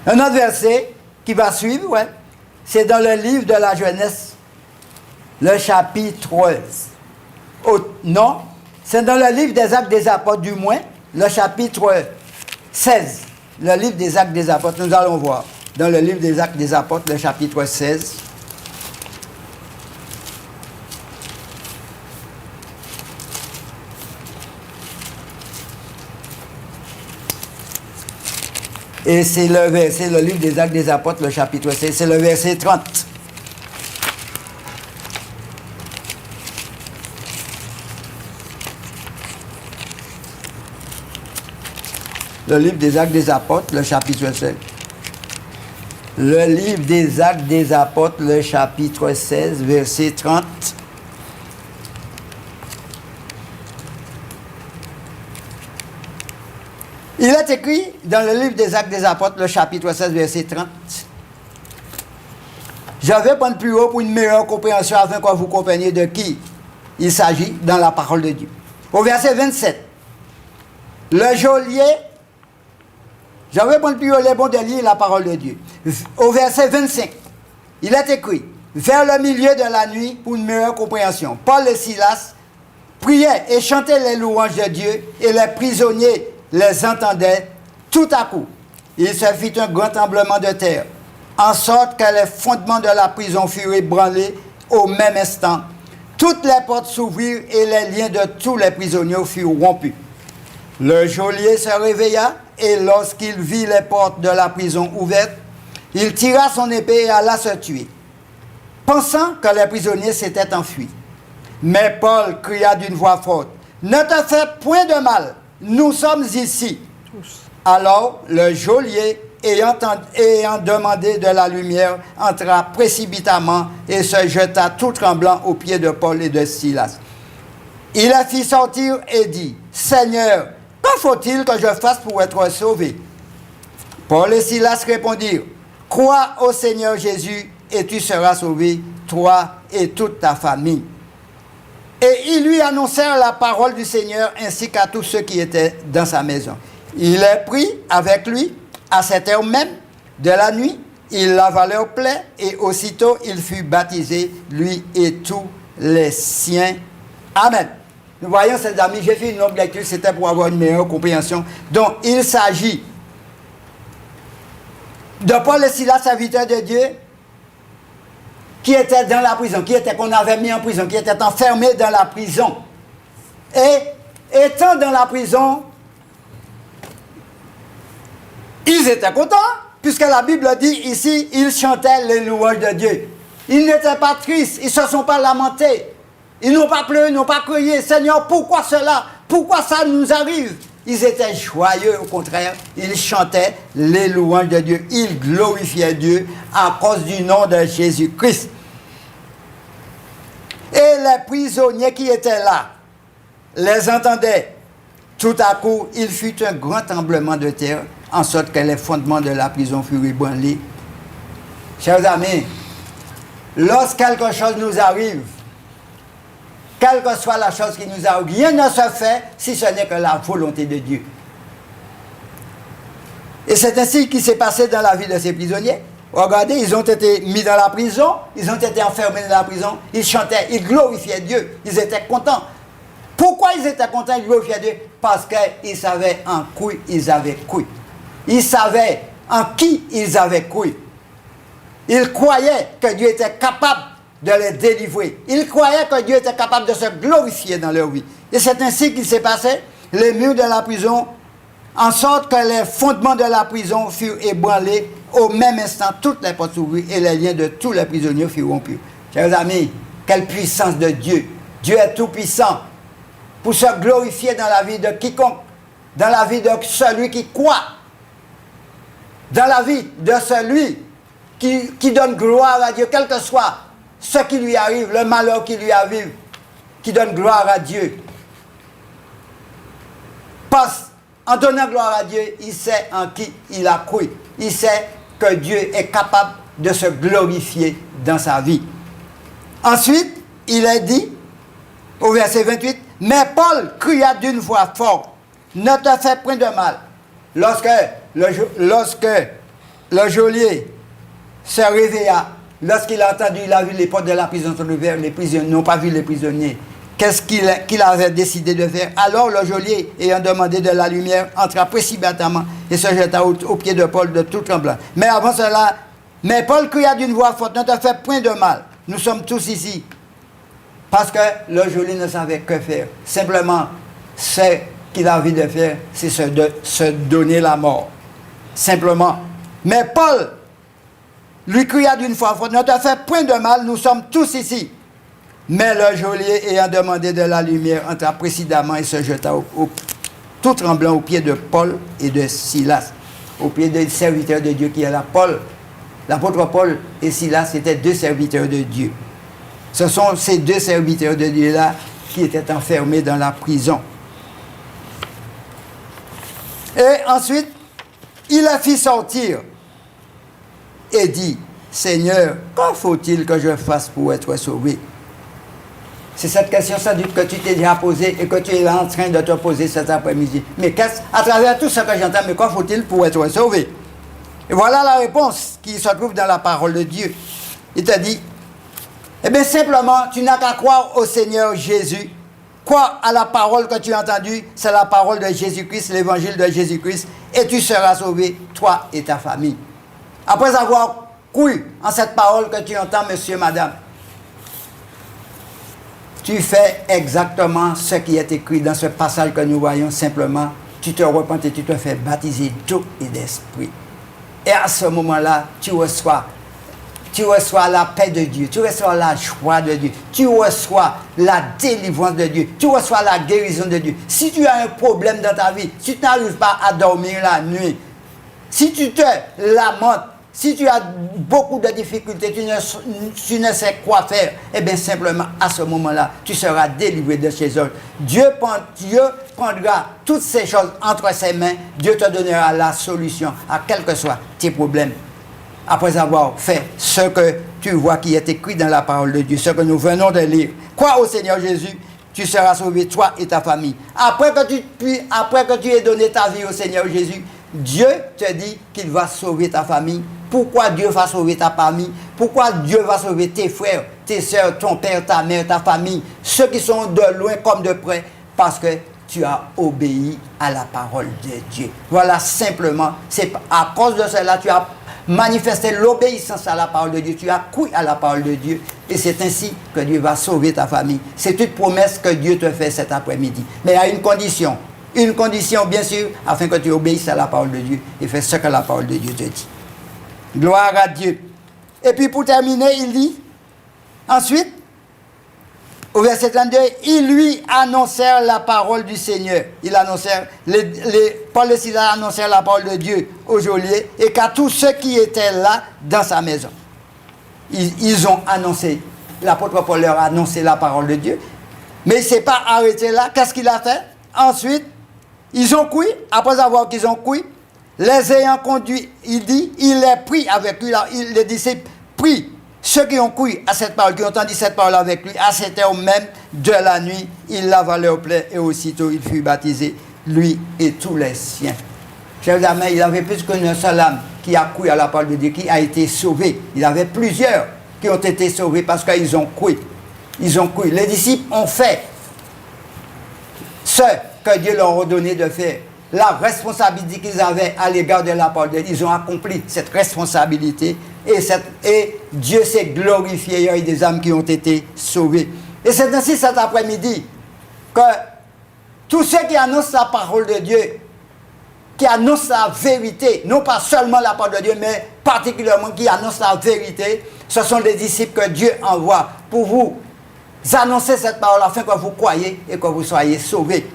Un autre verset qui va suivre, c'est dans le livre de la Genèse, le chapitre 13. Non, c'est dans le livre des Actes des Apôtres, du moins, le chapitre 16. Le livre des Actes des Apôtres, nous allons voir. Dans le livre des Actes des Apôtres, le chapitre 16. Et c'est le livre des Actes des Apôtres, le chapitre 16, c'est le verset 30. Le livre des Actes des Apôtres, le chapitre 16. Le livre des Actes des Apôtres, le chapitre 16, verset 30. Il est écrit dans le livre des Actes des Apôtres, le chapitre 16, verset 30. Je vais prendre plus haut pour une meilleure compréhension afin que vous compreniez de qui il s'agit dans la parole de Dieu. Au verset 27, le geôlier, je vais prendre plus haut les bons de lire la parole de Dieu. Au verset 25, il est écrit, vers le milieu de la nuit, pour une meilleure compréhension, Paul et Silas priaient et chantaient les louanges de Dieu et les prisonniers les entendaient. Tout à coup, il se fit un grand tremblement de terre, en sorte que les fondements de la prison furent ébranlés au même instant. Toutes les portes s'ouvrirent et les liens de tous les prisonniers furent rompus. Le geôlier se réveilla et lorsqu'il vit les portes de la prison ouvertes, il tira son épée et alla se tuer, pensant que les prisonniers s'étaient enfuis. Mais Paul cria d'une voix forte, « Ne te fais point de mal, nous sommes ici. » Alors le geôlier, ayant demandé de la lumière, entra précipitamment et se jeta tout tremblant aux pieds de Paul et de Silas. Il les fit sortir et dit, « Seigneur, que faut-il que je fasse pour être sauvé? » Paul et Silas répondirent, « Crois au Seigneur Jésus et tu seras sauvé, toi et toute ta famille. » Et ils lui annoncèrent la parole du Seigneur ainsi qu'à tous ceux qui étaient dans sa maison. Il les prit avec lui à cette heure même de la nuit, il lava leurs plaies et aussitôt il fut baptisé, lui et tous les siens. Amen. Nous voyons, ces amis, j'ai fait une longue lecture, c'était pour avoir une meilleure compréhension. Donc, il s'agit de Paul et Silas, serviteurs de Dieu, qui étaient dans la prison, qu'on avait mis en prison, qui étaient enfermés dans la prison. Et étant dans la prison, ils étaient contents, puisque la Bible dit ici, ils chantaient les louanges de Dieu. Ils n'étaient pas tristes, ils ne se sont pas lamentés. Ils n'ont pas pleuré, ils n'ont pas crié. Seigneur, pourquoi cela? Pourquoi ça nous arrive? ils étaient joyeux, au contraire, ils chantaient les louanges de Dieu, ils glorifiaient Dieu à cause du nom de Jésus-Christ. Et les prisonniers qui étaient là les entendaient. Tout à coup, il fut un grand tremblement de terre, en sorte que les fondements de la prison furent ébranlés. Chers amis, lorsque quelque chose nous arrive, quelle que soit la chose qui nous arrive, rien ne se fait si ce n'est que la volonté de Dieu. Et c'est ainsi qu'il s'est passé dans la vie de ces prisonniers. Regardez, ils ont été mis dans la prison, ils ont été enfermés dans la prison, ils chantaient, ils glorifiaient Dieu, ils étaient contents. Pourquoi ils étaient contents, ils glorifiaient Dieu? Parce qu'ils savaient en qui ils avaient cru. Ils savaient en qui ils avaient cru. Ils croyaient que Dieu était capable de les délivrer. Ils croyaient que Dieu était capable de se glorifier dans leur vie. Et c'est ainsi qu'il s'est passé. Les murs de la prison, en sorte que les fondements de la prison furent ébranlés. Au même instant, toutes les portes s'ouvrirent et les liens de tous les prisonniers furent rompus. Chers amis, quelle puissance de Dieu. Dieu est tout puissant pour se glorifier dans la vie de quiconque, dans la vie de celui qui croit, dans la vie de celui qui donne gloire à Dieu, quel que soit ce qui lui arrive, le malheur qui lui arrive, qui donne gloire à Dieu. Parce qu'en donnant gloire à Dieu, il sait en qui il a cru. Il sait que Dieu est capable de se glorifier dans sa vie. Ensuite, il est dit, au verset 28, « Mais Paul cria d'une voix forte, ne te fais point de mal. » Lorsque le geôlier se réveilla, lorsqu'il a entendu, il a vu les portes de la prison sont ouvertes, les prisonniers n'ont pas vu les prisonniers. Qu'est-ce qu'il avait décidé de faire? Alors le geôlier, ayant demandé de la lumière, entra précipitamment et se jeta aux pieds de Paul de tout tremblant. Mais avant cela, mais Paul cria d'une voix forte, ne te fais point de mal. Nous sommes tous ici. Parce que le geôlier ne savait que faire. Simplement, ce qu'il a envie de faire, c'est se donner la mort. Simplement. Mais Paul lui cria d'une voix forte, ne te fais point de mal, nous sommes tous ici. Mais le geôlier, ayant demandé de la lumière, entra précipitamment et se jeta tout tremblant aux pieds de Paul et de Silas, aux pieds des serviteurs de Dieu qui est là. Paul, l'apôtre Paul et Silas étaient deux serviteurs de Dieu. Ce sont ces deux serviteurs de Dieu-là qui étaient enfermés dans la prison. Et ensuite, il a fait sortir et dit, « Seigneur, qu'en faut-il que je fasse pour être sauvé ?» C'est cette question sans doute que tu t'es déjà posée et que tu es en train de te poser cet après-midi. Mais à travers tout ce que j'entends, mais qu'en faut-il pour être sauvé? Et voilà la réponse qui se trouve dans la parole de Dieu. Il te dit, eh bien simplement, tu n'as qu'à croire au Seigneur Jésus. Croire à la parole que tu as entendue, c'est la parole de Jésus-Christ, l'évangile de Jésus-Christ, et tu seras sauvé, toi et ta famille. Après avoir cru en cette parole que tu entends, monsieur, madame, tu fais exactement ce qui est écrit dans ce passage que nous voyons. Simplement, tu te repens et tu te fais baptiser d'eau et d'esprit. Et à ce moment-là, tu reçois la paix de Dieu, tu reçois la joie de Dieu, tu reçois la délivrance de Dieu, tu reçois la guérison de Dieu. Si tu as un problème dans ta vie, si tu n'arrives pas à dormir la nuit, si tu te lamentes, si tu as beaucoup de difficultés, tu ne sais quoi faire, eh bien simplement à ce moment-là, tu seras délivré de ces autres. Dieu prendra toutes ces choses entre ses mains, Dieu te donnera la solution à quels que soient tes problèmes. Après avoir fait ce que tu vois qui est écrit dans la parole de Dieu, ce que nous venons de lire. Crois au Seigneur Jésus, tu seras sauvé, toi et ta famille. Après que tu aies donné ta vie au Seigneur Jésus, Dieu te dit qu'il va sauver ta famille. Pourquoi Dieu va sauver ta famille? Pourquoi Dieu va sauver tes frères, tes soeurs, ton père, ta mère, ta famille, ceux qui sont de loin comme de près? Parce que tu as obéi à la parole de Dieu. Voilà simplement, c'est à cause de cela, tu as manifesté l'obéissance à la parole de Dieu. Tu as cru à la parole de Dieu. Et c'est ainsi que Dieu va sauver ta famille. C'est une promesse que Dieu te fait cet après-midi. Mais il y a une condition. Une condition, bien sûr, afin que tu obéisses à la parole de Dieu et fais ce que la parole de Dieu te dit. Gloire à Dieu. Et puis pour terminer, il dit, ensuite, Au verset 32, ils lui annoncèrent la parole du Seigneur. Ils annoncèrent, Paul et Silas annoncèrent la parole de Dieu au geôlier et qu'à tous ceux qui étaient là dans sa maison. Ils ont annoncé, l'apôtre Paul leur a annoncé la parole de Dieu. Mais il ne s'est pas arrêté là. Qu'est-ce qu'il a fait? Ensuite, ils ont cuit. Après avoir qu'ils ont cuit, les ayant conduits, il dit, il les prit avec lui. Les disciples prient. Ceux qui ont cru à cette parole, qui ont entendu cette parole avec lui, à cette heure même de la nuit, il lava leurs plaies et aussitôt il fut baptisé, lui et tous les siens. Chers amis, il avait plus qu'un seul âme qui a cru à la parole de Dieu, qui a été sauvé. Il y avait plusieurs qui ont été sauvés parce qu'ils ont cru. Ils ont cru. Les disciples ont fait ce que Dieu leur a donné de faire. La responsabilité qu'ils avaient à l'égard de la parole de Dieu, ils ont accompli cette responsabilité et Dieu s'est glorifié. Il y a eu des âmes qui ont été sauvées. Et c'est ainsi cet après-midi que tous ceux qui annoncent la parole de Dieu, qui annoncent la vérité, non pas seulement la parole de Dieu, mais particulièrement qui annoncent la vérité, ce sont les disciples que Dieu envoie pour vous annoncer cette parole afin que vous croyiez et que vous soyez sauvés.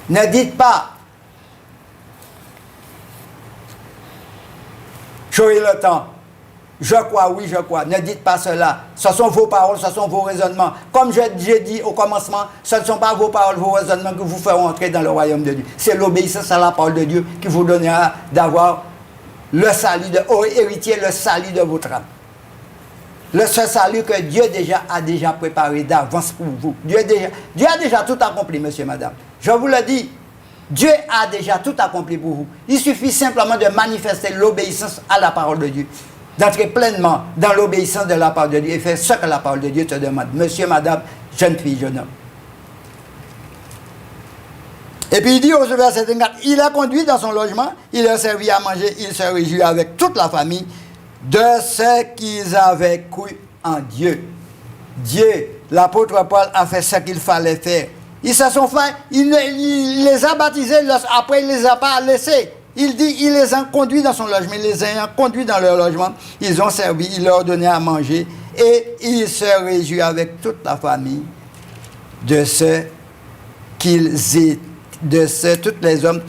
Ne dites pas, j'aurai le temps, je crois, oui, je crois. Ne dites pas cela. Ce sont vos paroles, ce sont vos raisonnements. Comme j'ai dit au commencement, ce ne sont pas vos paroles, vos raisonnements qui vous feront entrer dans le royaume de Dieu. C'est l'obéissance à la parole de Dieu qui vous donnera d'avoir le salut, héritier le salut de votre âme. Ce salut que Dieu a déjà préparé d'avance pour vous. Dieu a déjà tout accompli, monsieur, madame. Je vous le dis, Dieu a déjà tout accompli pour vous. Il suffit simplement de manifester l'obéissance à la parole de Dieu. D'entrer pleinement dans l'obéissance de la parole de Dieu et faire ce que la parole de Dieu te demande. Monsieur, madame, jeune fille, jeune homme. Et puis il dit au verset 24, il a conduit dans son logement, il a servi à manger, il se réjouit avec toute la famille de ce qu'ils avaient cru en Dieu. Dieu, l'apôtre Paul a fait ce qu'il fallait faire. Ils se sont fait, il les a baptisés, après il ne les a pas laissés. Il dit, il les a conduits dans son logement, il les a conduits dans leur logement, ils ont servi, il leur donnait à manger, et il se réjouit avec toute la famille de ce qu'ils étaient, tous les hommes.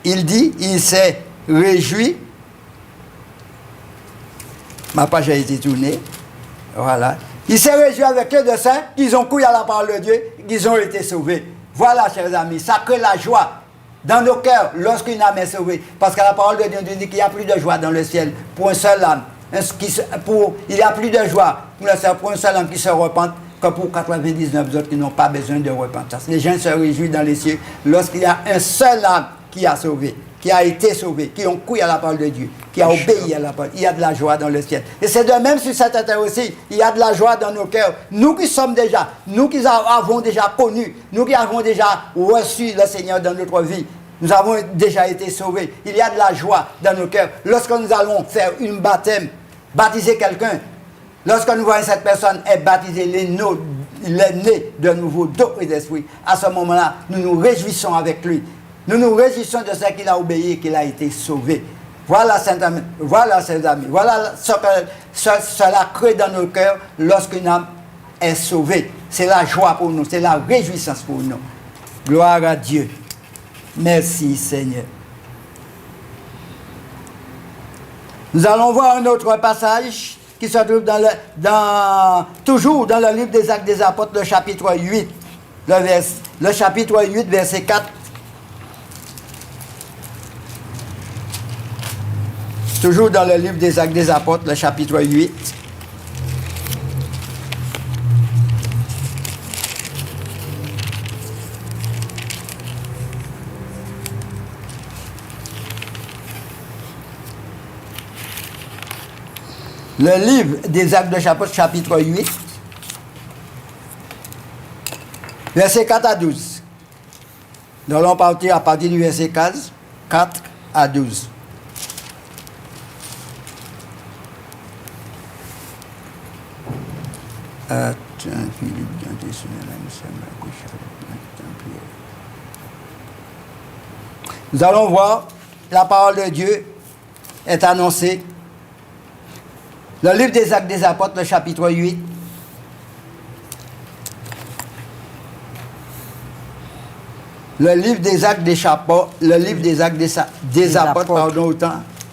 Il dit, il s'est réjoui. Ma page a été tournée. Voilà. Il s'est réjoui avec eux de ça, qu'ils ont cru à la parole de Dieu, qu'ils ont été sauvés. Voilà, chers amis, ça crée la joie dans nos cœurs lorsqu'une âme est sauvée. Parce que la parole de Dieu nous dit qu'il n'y a plus de joie dans le ciel pour un seul âme. Il n'y a plus de joie pour un seul âme qui se repente que pour 99 autres qui n'ont pas besoin de repentance. Les gens se réjouissent dans les cieux lorsqu'il y a un seul âme qui a sauvé, qui a été sauvé, qui ont cru à la parole de Dieu, qui a obéi à la parole. Il y a de la joie dans le ciel. Et c'est de même sur cette terre aussi. Il y a de la joie dans nos cœurs. Nous qui sommes déjà, nous qui avons déjà connu, nous qui avons déjà reçu le Seigneur dans notre vie, nous avons déjà été sauvés. Il y a de la joie dans nos cœurs. Lorsque nous allons faire une baptême, baptiser quelqu'un, lorsque nous voyons cette personne est baptisée, les nés de nouveau d'eau et d'esprit, à ce moment-là, nous nous réjouissons avec lui. Nous nous réjouissons de ce qu'il a obéi et qu'il a été sauvé. Voilà, voilà, ses amis. Voilà ce que cela crée dans nos cœurs lorsqu'une âme est sauvée. C'est la joie pour nous, c'est la réjouissance pour nous. Gloire à Dieu. Merci Seigneur. Nous allons voir un autre passage qui se trouve toujours dans le livre des Actes des Apôtres, le chapitre 8. Le chapitre 8, verset 4. Toujours dans le livre des Actes des Apôtres, le chapitre 8. Le livre des Actes des Apôtres, chapitre 8, verset 4 à 12. Nous allons partir à partir du verset 4 à 12. Nous allons voir, la parole de Dieu est annoncée. Le livre des Actes des Apôtres, le chapitre 8, Le livre des Actes des Apôtres, le livre des Actes des Apôtres,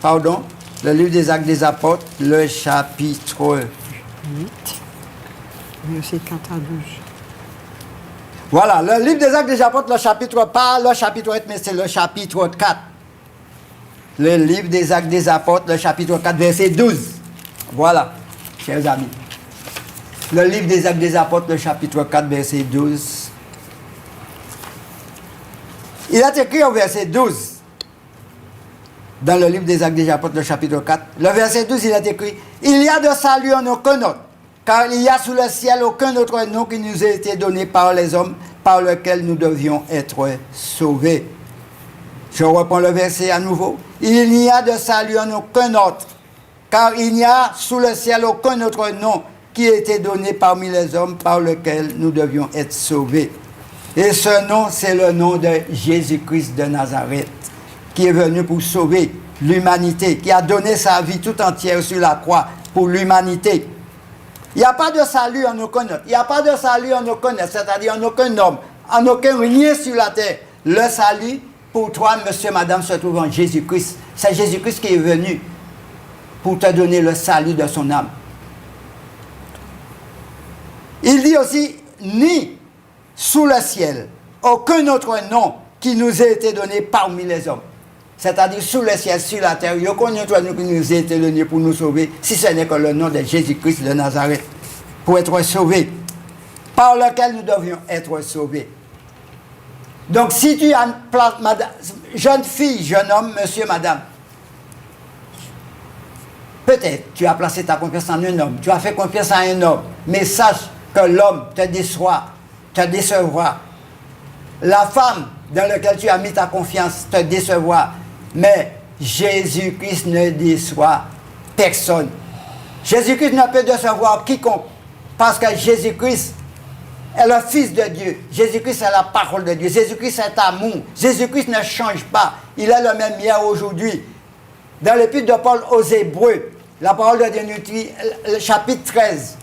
pardon, le livre des Actes des Apôtres, le chapitre 8, verset 4 à 12. Voilà, le livre des Actes des Apôtres, le chapitre, pas le chapitre 8, mais c'est le chapitre 4. Le livre des Actes des Apôtres, le chapitre 4, verset 12. Voilà, chers amis. Le livre des Actes des Apôtres, le chapitre 4, verset 12. Il est écrit au verset 12, dans le livre des Actes des Apôtres, le chapitre 4. Le verset 12, il est écrit, « Il y a de salut en aucun autre, car il n'y a sous le ciel aucun autre nom qui nous ait été donné par les hommes, par lequel nous devions être sauvés. » Je reprends le verset à nouveau. « Il n'y a de salut en aucun autre, car il n'y a sous le ciel aucun autre nom qui ait été donné parmi les hommes, par lequel nous devions être sauvés. » Et ce nom, c'est le nom de Jésus-Christ de Nazareth, qui est venu pour sauver l'humanité, qui a donné sa vie tout entière sur la croix pour l'humanité. Il n'y a pas de salut en aucun autre. Il n'y a pas de salut en aucun autre, c'est-à-dire en aucun homme, en aucun rien sur la terre. Le salut, pour toi, monsieur, madame, se trouve en Jésus-Christ. C'est Jésus-Christ qui est venu pour te donner le salut de son âme. Il dit aussi, ni sous le ciel, aucun autre nom qui nous ait été donné parmi les hommes. C'est-à-dire sous le ciel, sur la terre, il n'y a aucun autre nom qui nous ait été donné pour nous sauver, si ce n'est que le nom de Jésus-Christ de Nazareth, pour être sauvés, par lequel nous devions être sauvés. Donc si tu as une place, madame, jeune fille, jeune homme, monsieur, madame, peut-être tu as placé ta confiance en un homme, tu as fait confiance à un homme, mais sache que l'homme te décevra. La femme dans laquelle tu as mis ta confiance te décevra. Mais Jésus-Christ ne déçoit personne. Jésus-Christ ne peut décevoir quiconque. Parce que Jésus-Christ est le Fils de Dieu. Jésus-Christ est la parole de Dieu. Jésus-Christ est amour. Jésus-Christ ne change pas. Il est le même hier, aujourd'hui. Dans l'épître de Paul aux Hébreux, la parole de Dieu nous dit, chapitre 13,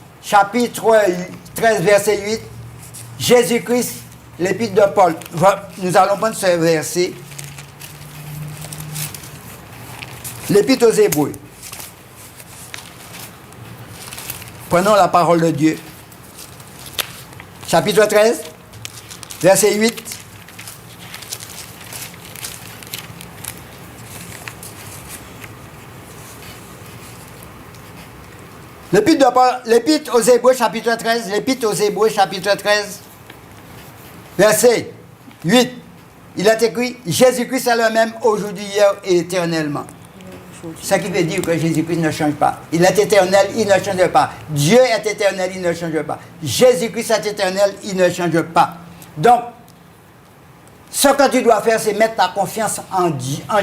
verset 8, Jésus-Christ, l'épître de Paul. Nous allons prendre ce verset. L'épître aux Hébreux. Prenons la parole de Dieu. Chapitre 13, verset 8. L'épître de Paul, l'épître aux Hébreux, chapitre 13, l'épître aux Hébreux, chapitre 13, verset 8. Il est écrit, Jésus-Christ est le même aujourd'hui, hier et éternellement. Ce qui veut dire que Jésus-Christ ne change pas. Il est éternel, il ne change pas. Dieu est éternel, il ne change pas. Jésus-Christ est éternel, il ne change pas. Donc, ce que tu dois faire, c'est mettre ta confiance en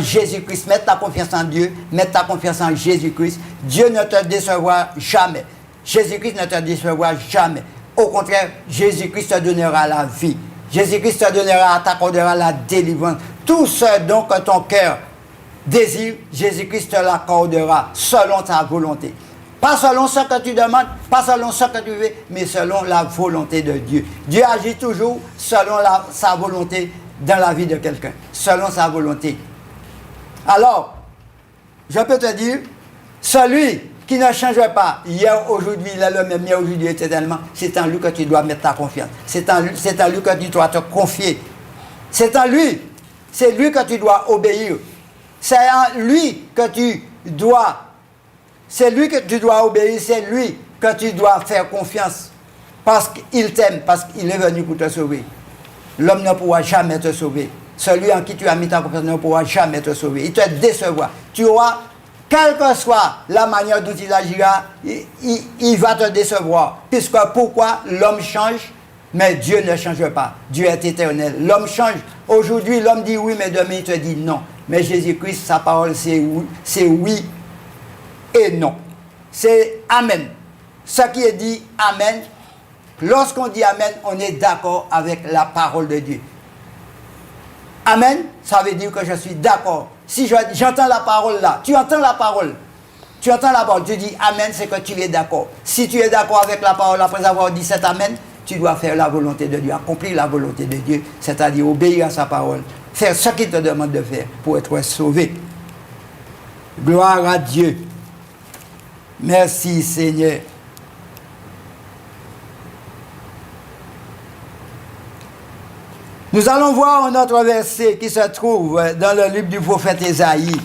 Jésus-Christ, mettre ta confiance en Dieu, mettre ta confiance en Jésus-Christ. Dieu ne te décevra jamais. Jésus-Christ ne te décevra jamais. Au contraire, Jésus-Christ te donnera la vie. Jésus-Christ te donnera, t'accordera la délivrance. Tout ce dont que ton cœur désire, Jésus-Christ te l'accordera selon ta volonté. Pas selon ce que tu demandes, pas selon ce que tu veux, mais selon la volonté de Dieu. Dieu agit toujours selon sa volonté dans la vie de quelqu'un, selon sa volonté. Alors, je peux te dire, celui qui ne change pas, hier, aujourd'hui, il est le même, hier, aujourd'hui, éternellement, c'est en lui que tu dois mettre ta confiance. C'est en lui que tu dois te confier. C'est en lui, c'est lui que tu dois obéir. C'est en lui que tu dois, c'est lui que tu dois obéir, c'est lui que tu dois faire confiance. Parce qu'il t'aime, parce qu'il est venu pour te sauver. L'homme ne pourra jamais te sauver. Celui en qui tu as mis ta confiance ne pourra jamais te sauver. Il te décevra. Tu auras, quelle que soit la manière dont il agira, il va te décevoir. Puisque pourquoi l'homme change, mais Dieu ne change pas. Dieu est éternel. L'homme change. Aujourd'hui, l'homme dit oui, mais demain, il te dit non. Mais Jésus-Christ, sa parole, c'est oui et non. C'est Amen. Ce qui est dit Amen, lorsqu'on dit Amen, on est d'accord avec la parole de Dieu. Amen, ça veut dire que je suis d'accord. Si j'entends la parole là, tu entends la parole. Tu dis Amen, c'est que tu es d'accord. Si tu es d'accord avec la parole après avoir dit cet Amen, tu dois faire la volonté de Dieu, accomplir la volonté de Dieu, c'est-à-dire obéir à sa parole, faire ce qu'il te demande de faire pour être sauvé. Gloire à Dieu. Merci Seigneur. Nous allons voir un autre verset qui se trouve dans le livre du prophète Ésaïe.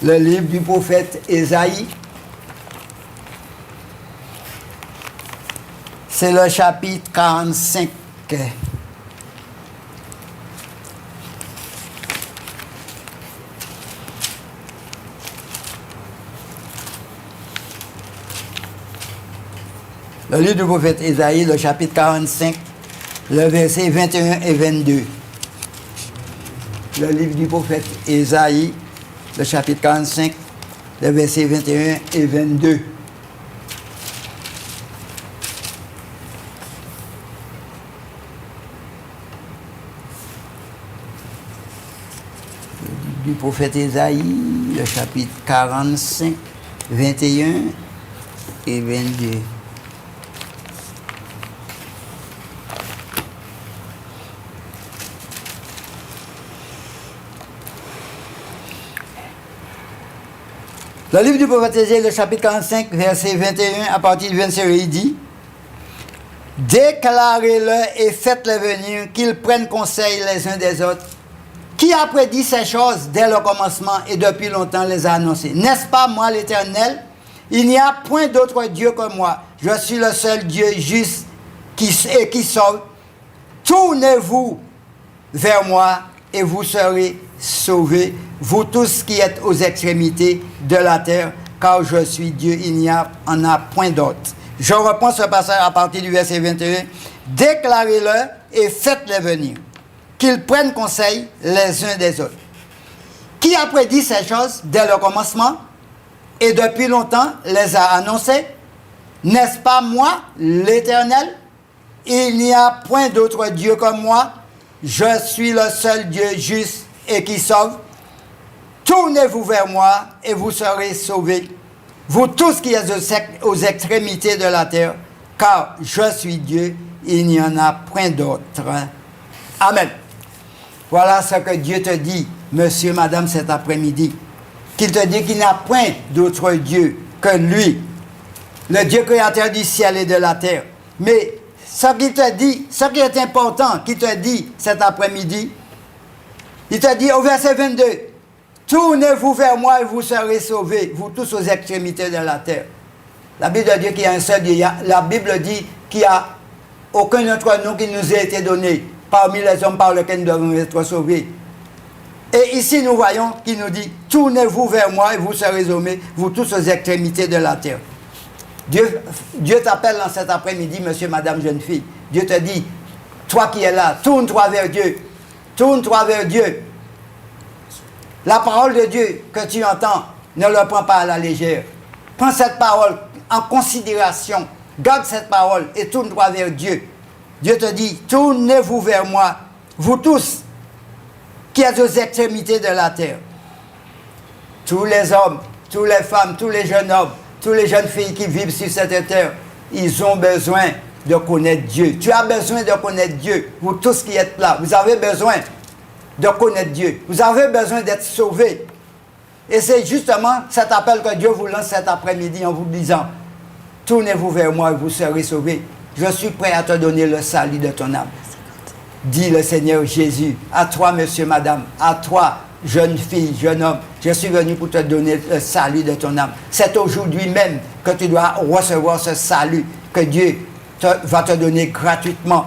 Le livre du prophète Ésaïe. C'est le chapitre 45. Le livre du prophète Ésaïe, le chapitre 45, le verset 21 et 22. Le livre du prophète Ésaïe, le chapitre 45, le verset 21 et 22. Du prophète Ésaïe, le chapitre 45, 21 et 22. Le livre du prophète Ésaïe, le chapitre 45, verset 21, à partir du 25, il dit: déclarez-le et faites-le venir, qu'ils prennent conseil les uns des autres. Qui a prédit ces choses dès le commencement et depuis longtemps les a annoncées? N'est-ce pas moi l'Éternel? Il n'y a point d'autre Dieu que moi. Je suis le seul Dieu juste qui sauve. Tournez-vous vers moi et vous serez sauvés, vous tous qui êtes aux extrémités de la terre, car je suis Dieu, il n'y en a point d'autre. Je reprends ce passage à partir du verset 21. Déclarez-le et faites-le venir, qu'ils prennent conseil les uns des autres. Qui a prédit ces choses dès le commencement et depuis longtemps les a annoncées? N'est-ce pas moi, l'Éternel? Il n'y a point d'autre Dieu comme moi. Je suis le seul Dieu juste et qui sauve. Tournez-vous vers moi et vous serez sauvés, vous tous qui êtes aux extrémités de la terre, car je suis Dieu, il n'y en a point d'autre. Amen. Voilà ce que Dieu te dit, monsieur, madame, cet après-midi. Qu'il te dit qu'il n'y a point d'autre Dieu que lui, le Dieu créateur du ciel et de la terre. Mais ce qu'il te dit, ce qui est important, qu'il te dit cet après-midi, il te dit au verset 22, tournez-vous vers moi et vous serez sauvés, vous tous aux extrémités de la terre. La Bible dit qu'il y a un seul Dieu. La Bible dit qu'il n'y a aucun autre nom qui nous a été donné parmi les hommes par lesquels nous devons être sauvés. Et ici, nous voyons qu'il nous dit, tournez-vous vers moi et vous serez sauvés, vous tous aux extrémités de la terre. Dieu t'appelle dans cet après-midi, monsieur, madame, jeune fille. Dieu te dit, toi qui es là, tourne-toi vers Dieu. Tourne-toi vers Dieu. La parole de Dieu que tu entends, ne le prends pas à la légère. Prends cette parole en considération. Garde cette parole et tourne-toi vers Dieu. Dieu te dit, tournez-vous vers moi, vous tous qui êtes aux extrémités de la terre. Tous les hommes, toutes les femmes, tous les jeunes hommes, toutes les jeunes filles qui vivent sur cette terre, ils ont besoin de connaître Dieu. Tu as besoin de connaître Dieu. Vous tous qui êtes là, vous avez besoin de connaître Dieu. Vous avez besoin d'être sauvés. Et c'est justement cet appel que Dieu vous lance cet après-midi en vous disant, tournez-vous vers moi et vous serez sauvés. Je suis prêt à te donner le salut de ton âme. Dit le Seigneur Jésus. À toi, monsieur, madame. À toi, jeune fille, jeune homme. Je suis venu pour te donner le salut de ton âme. C'est aujourd'hui même que tu dois recevoir ce salut que Dieu va te donner gratuitement.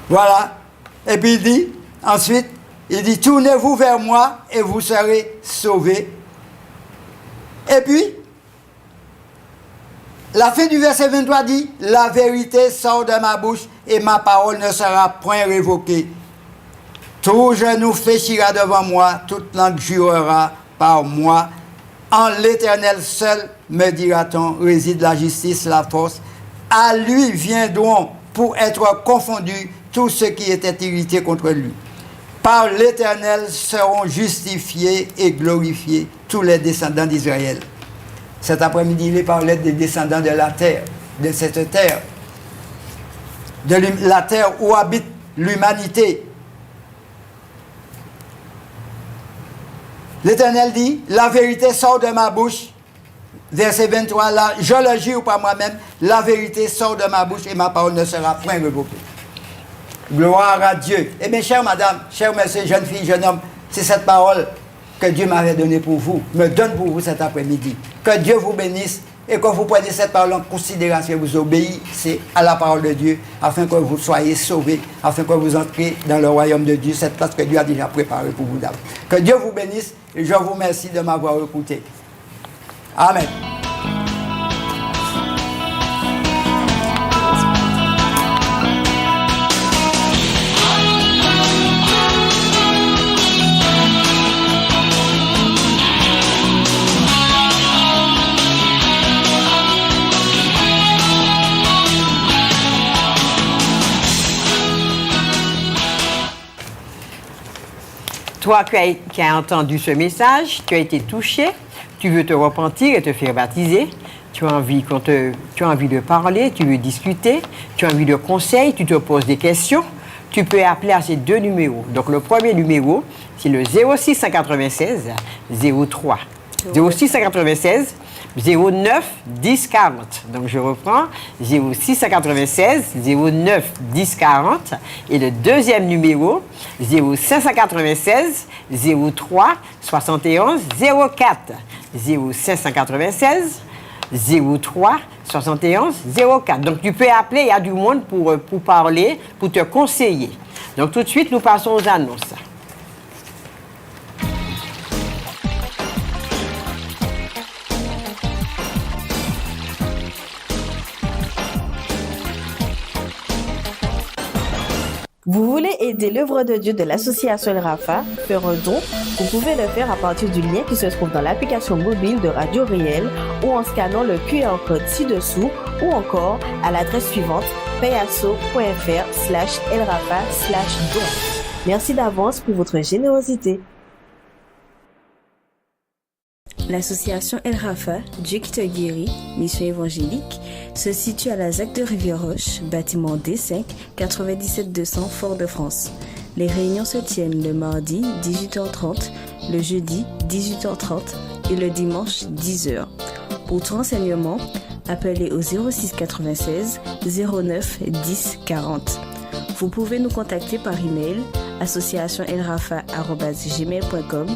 Voilà. Et puis il dit, ensuite, il dit, tournez-vous vers moi et vous serez sauvés. Et puis, la fin du verset 23 dit, la vérité sort de ma bouche et ma parole ne sera point révoquée. Tout genou fléchira devant moi, toute langue jurera par moi. En l'Éternel seul, me dira-t-on, réside la justice, la force. À lui viendront pour être confondus tous ceux qui étaient irrités contre lui. Par l'Éternel seront justifiés et glorifiés tous les descendants d'Israël. Cet après-midi, il parlait des descendants de la terre, de cette terre, de la terre où habite l'humanité. L'Éternel dit, la vérité sort de ma bouche. Verset 23, là, je le jure par moi-même, la vérité sort de ma bouche et ma parole ne sera point revocée. Gloire à Dieu. Eh bien, chère madame, chers messieurs, jeunes filles, jeunes hommes, c'est cette parole que Dieu m'avait donnée pour vous, me donne pour vous cet après-midi. Que Dieu vous bénisse et que vous preniez cette parole en considération, vous obéissez à la parole de Dieu, afin que vous soyez sauvés, afin que vous entriez dans le royaume de Dieu, cette place que Dieu a déjà préparée pour vous d'abord. Que Dieu vous bénisse et je vous remercie de m'avoir écouté. Amen. Toi qui as entendu ce message, tu as été touché, tu veux te repentir et te faire baptiser, tu as envie de parler, tu veux discuter, tu as envie de conseils, tu te poses des questions, tu peux appeler à ces deux numéros. Donc le premier numéro, c'est le 0696 03. 0696 09 10 40. Donc je reprends 0696 09 10 40 et le deuxième numéro 0596 03 71 04. 0596 03 71 04. Donc tu peux appeler, il y a du monde pour parler, pour te conseiller. Donc tout de suite nous passons aux annonces. Vous voulez aider l'œuvre de Dieu de l'association El Rafa, faire un don? Vous pouvez le faire à partir du lien qui se trouve dans l'application mobile de Radio Réel ou en scannant le QR code ci-dessous ou encore à l'adresse suivante payaso.fr/elrafa/don. Merci d'avance pour votre générosité. L'association El Rafa, Dieu qui te guérit, mission évangélique, se situe à la ZAC de Rivière-Roche, bâtiment D5, 97 200 Fort-de-France. Les réunions se tiennent le mardi 18h30, le jeudi 18h30 et le dimanche 10h. Pour tout renseignement, appelez au 06 96 09 10 40. Vous pouvez nous contacter par email associationelrafa@gmail.com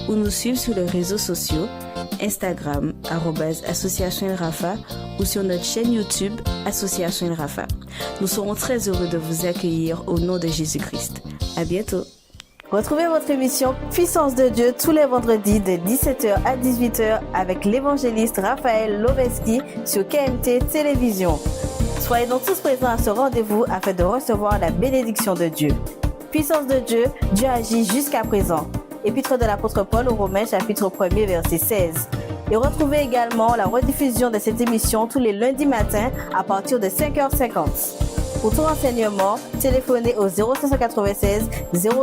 ou nous suivre sur les réseaux sociaux Instagram @associationelrafa ou sur notre chaîne YouTube Association El Rafa. Nous serons très heureux de vous accueillir au nom de Jésus-Christ. À bientôt. Retrouvez votre émission Puissance de Dieu tous les vendredis de 17h à 18h avec l'évangéliste Raphaël Loveski sur KMT Télévision. Soyez donc tous présents à ce rendez-vous afin de recevoir la bénédiction de Dieu. Puissance de Dieu, Dieu agit jusqu'à présent. Épître de l'apôtre Paul aux Romains, chapitre 1er, verset 16. Et retrouvez également la rediffusion de cette émission tous les lundis matins à partir de 5h50. Pour tout renseignement, téléphonez au 0596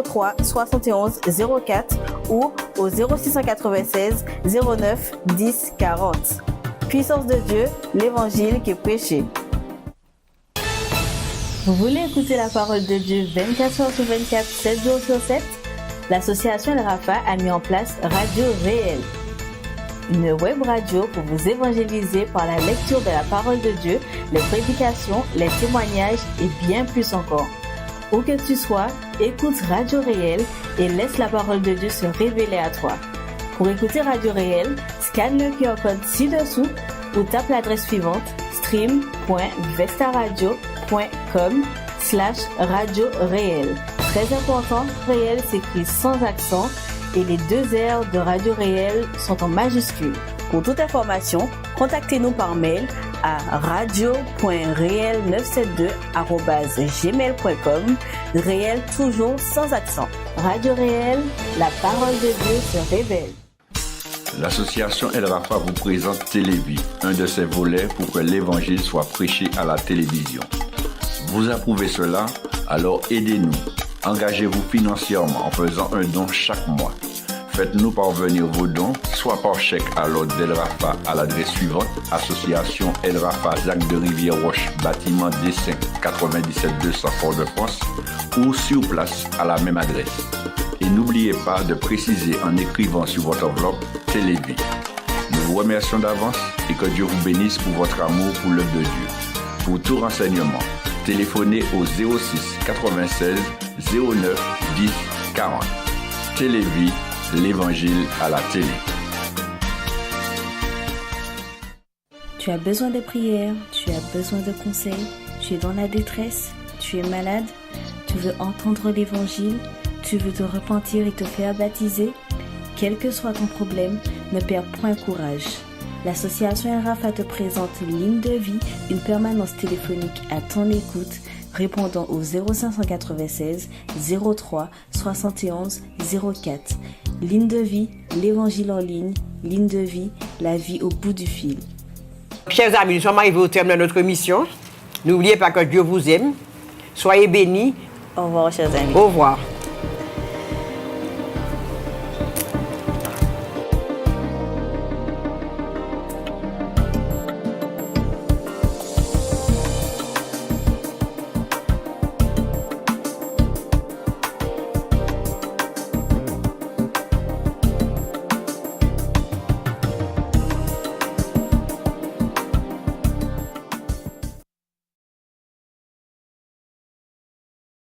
03 71 04 ou au 0696 09 10 40. Puissance de Dieu, l'évangile qui est prêché. Vous voulez écouter la parole de Dieu 24h sur 24, 7 jours sur 7? L'association El Rafa a mis en place Radio Réel, une web radio pour vous évangéliser par la lecture de la parole de Dieu, les prédications, les témoignages et bien plus encore. Où que tu sois, écoute Radio Réel et laisse la parole de Dieu se révéler à toi. Pour écouter Radio Réel, scanne le QR code ci-dessous ou tape l'adresse suivante stream.vestaradio.com/radio réel. Très important, Réel s'écrit sans accent et les 2 R de Radio Réel sont en majuscules. Pour toute information, contactez-nous par mail à radio.réel972@gmail.com. Réel toujours sans accent. Radio Réel, la parole de Dieu se révèle. L'association El Rafa vous présente Télévie, un de ses volets pour que l'évangile soit prêché à la télévision. Vous approuvez cela? Alors aidez-nous. Engagez-vous financièrement en faisant un don chaque mois. Faites-nous parvenir vos dons, soit par chèque à l'ordre d'El Rafa à l'adresse suivante, Association El Rafa, Zac de Rivière-Roche, bâtiment D5, 97 200 Fort-de-France, ou sur place à la même adresse. Et n'oubliez pas de préciser en écrivant sur votre enveloppe Télévie. Nous vous remercions d'avance et que Dieu vous bénisse pour votre amour pour l'œuvre de Dieu. Pour tout renseignement, téléphonez au 06 96 09 10 40. Télévie, l'évangile à la télé. Tu as besoin de prière, tu as besoin de conseils, tu es dans la détresse, tu es malade, tu veux entendre l'évangile, tu veux te repentir et te faire baptiser. Quel que soit ton problème, ne perds point courage. L'association El Rafa te présente Ligne de vie, une permanence téléphonique à ton écoute, répondant au 0596 03 71 04. Ligne de vie, l'évangile en ligne. Ligne de vie, la vie au bout du fil. Chers amis, nous sommes arrivés au terme de notre émission. N'oubliez pas que Dieu vous aime. Soyez bénis. Au revoir, chers amis. Au revoir.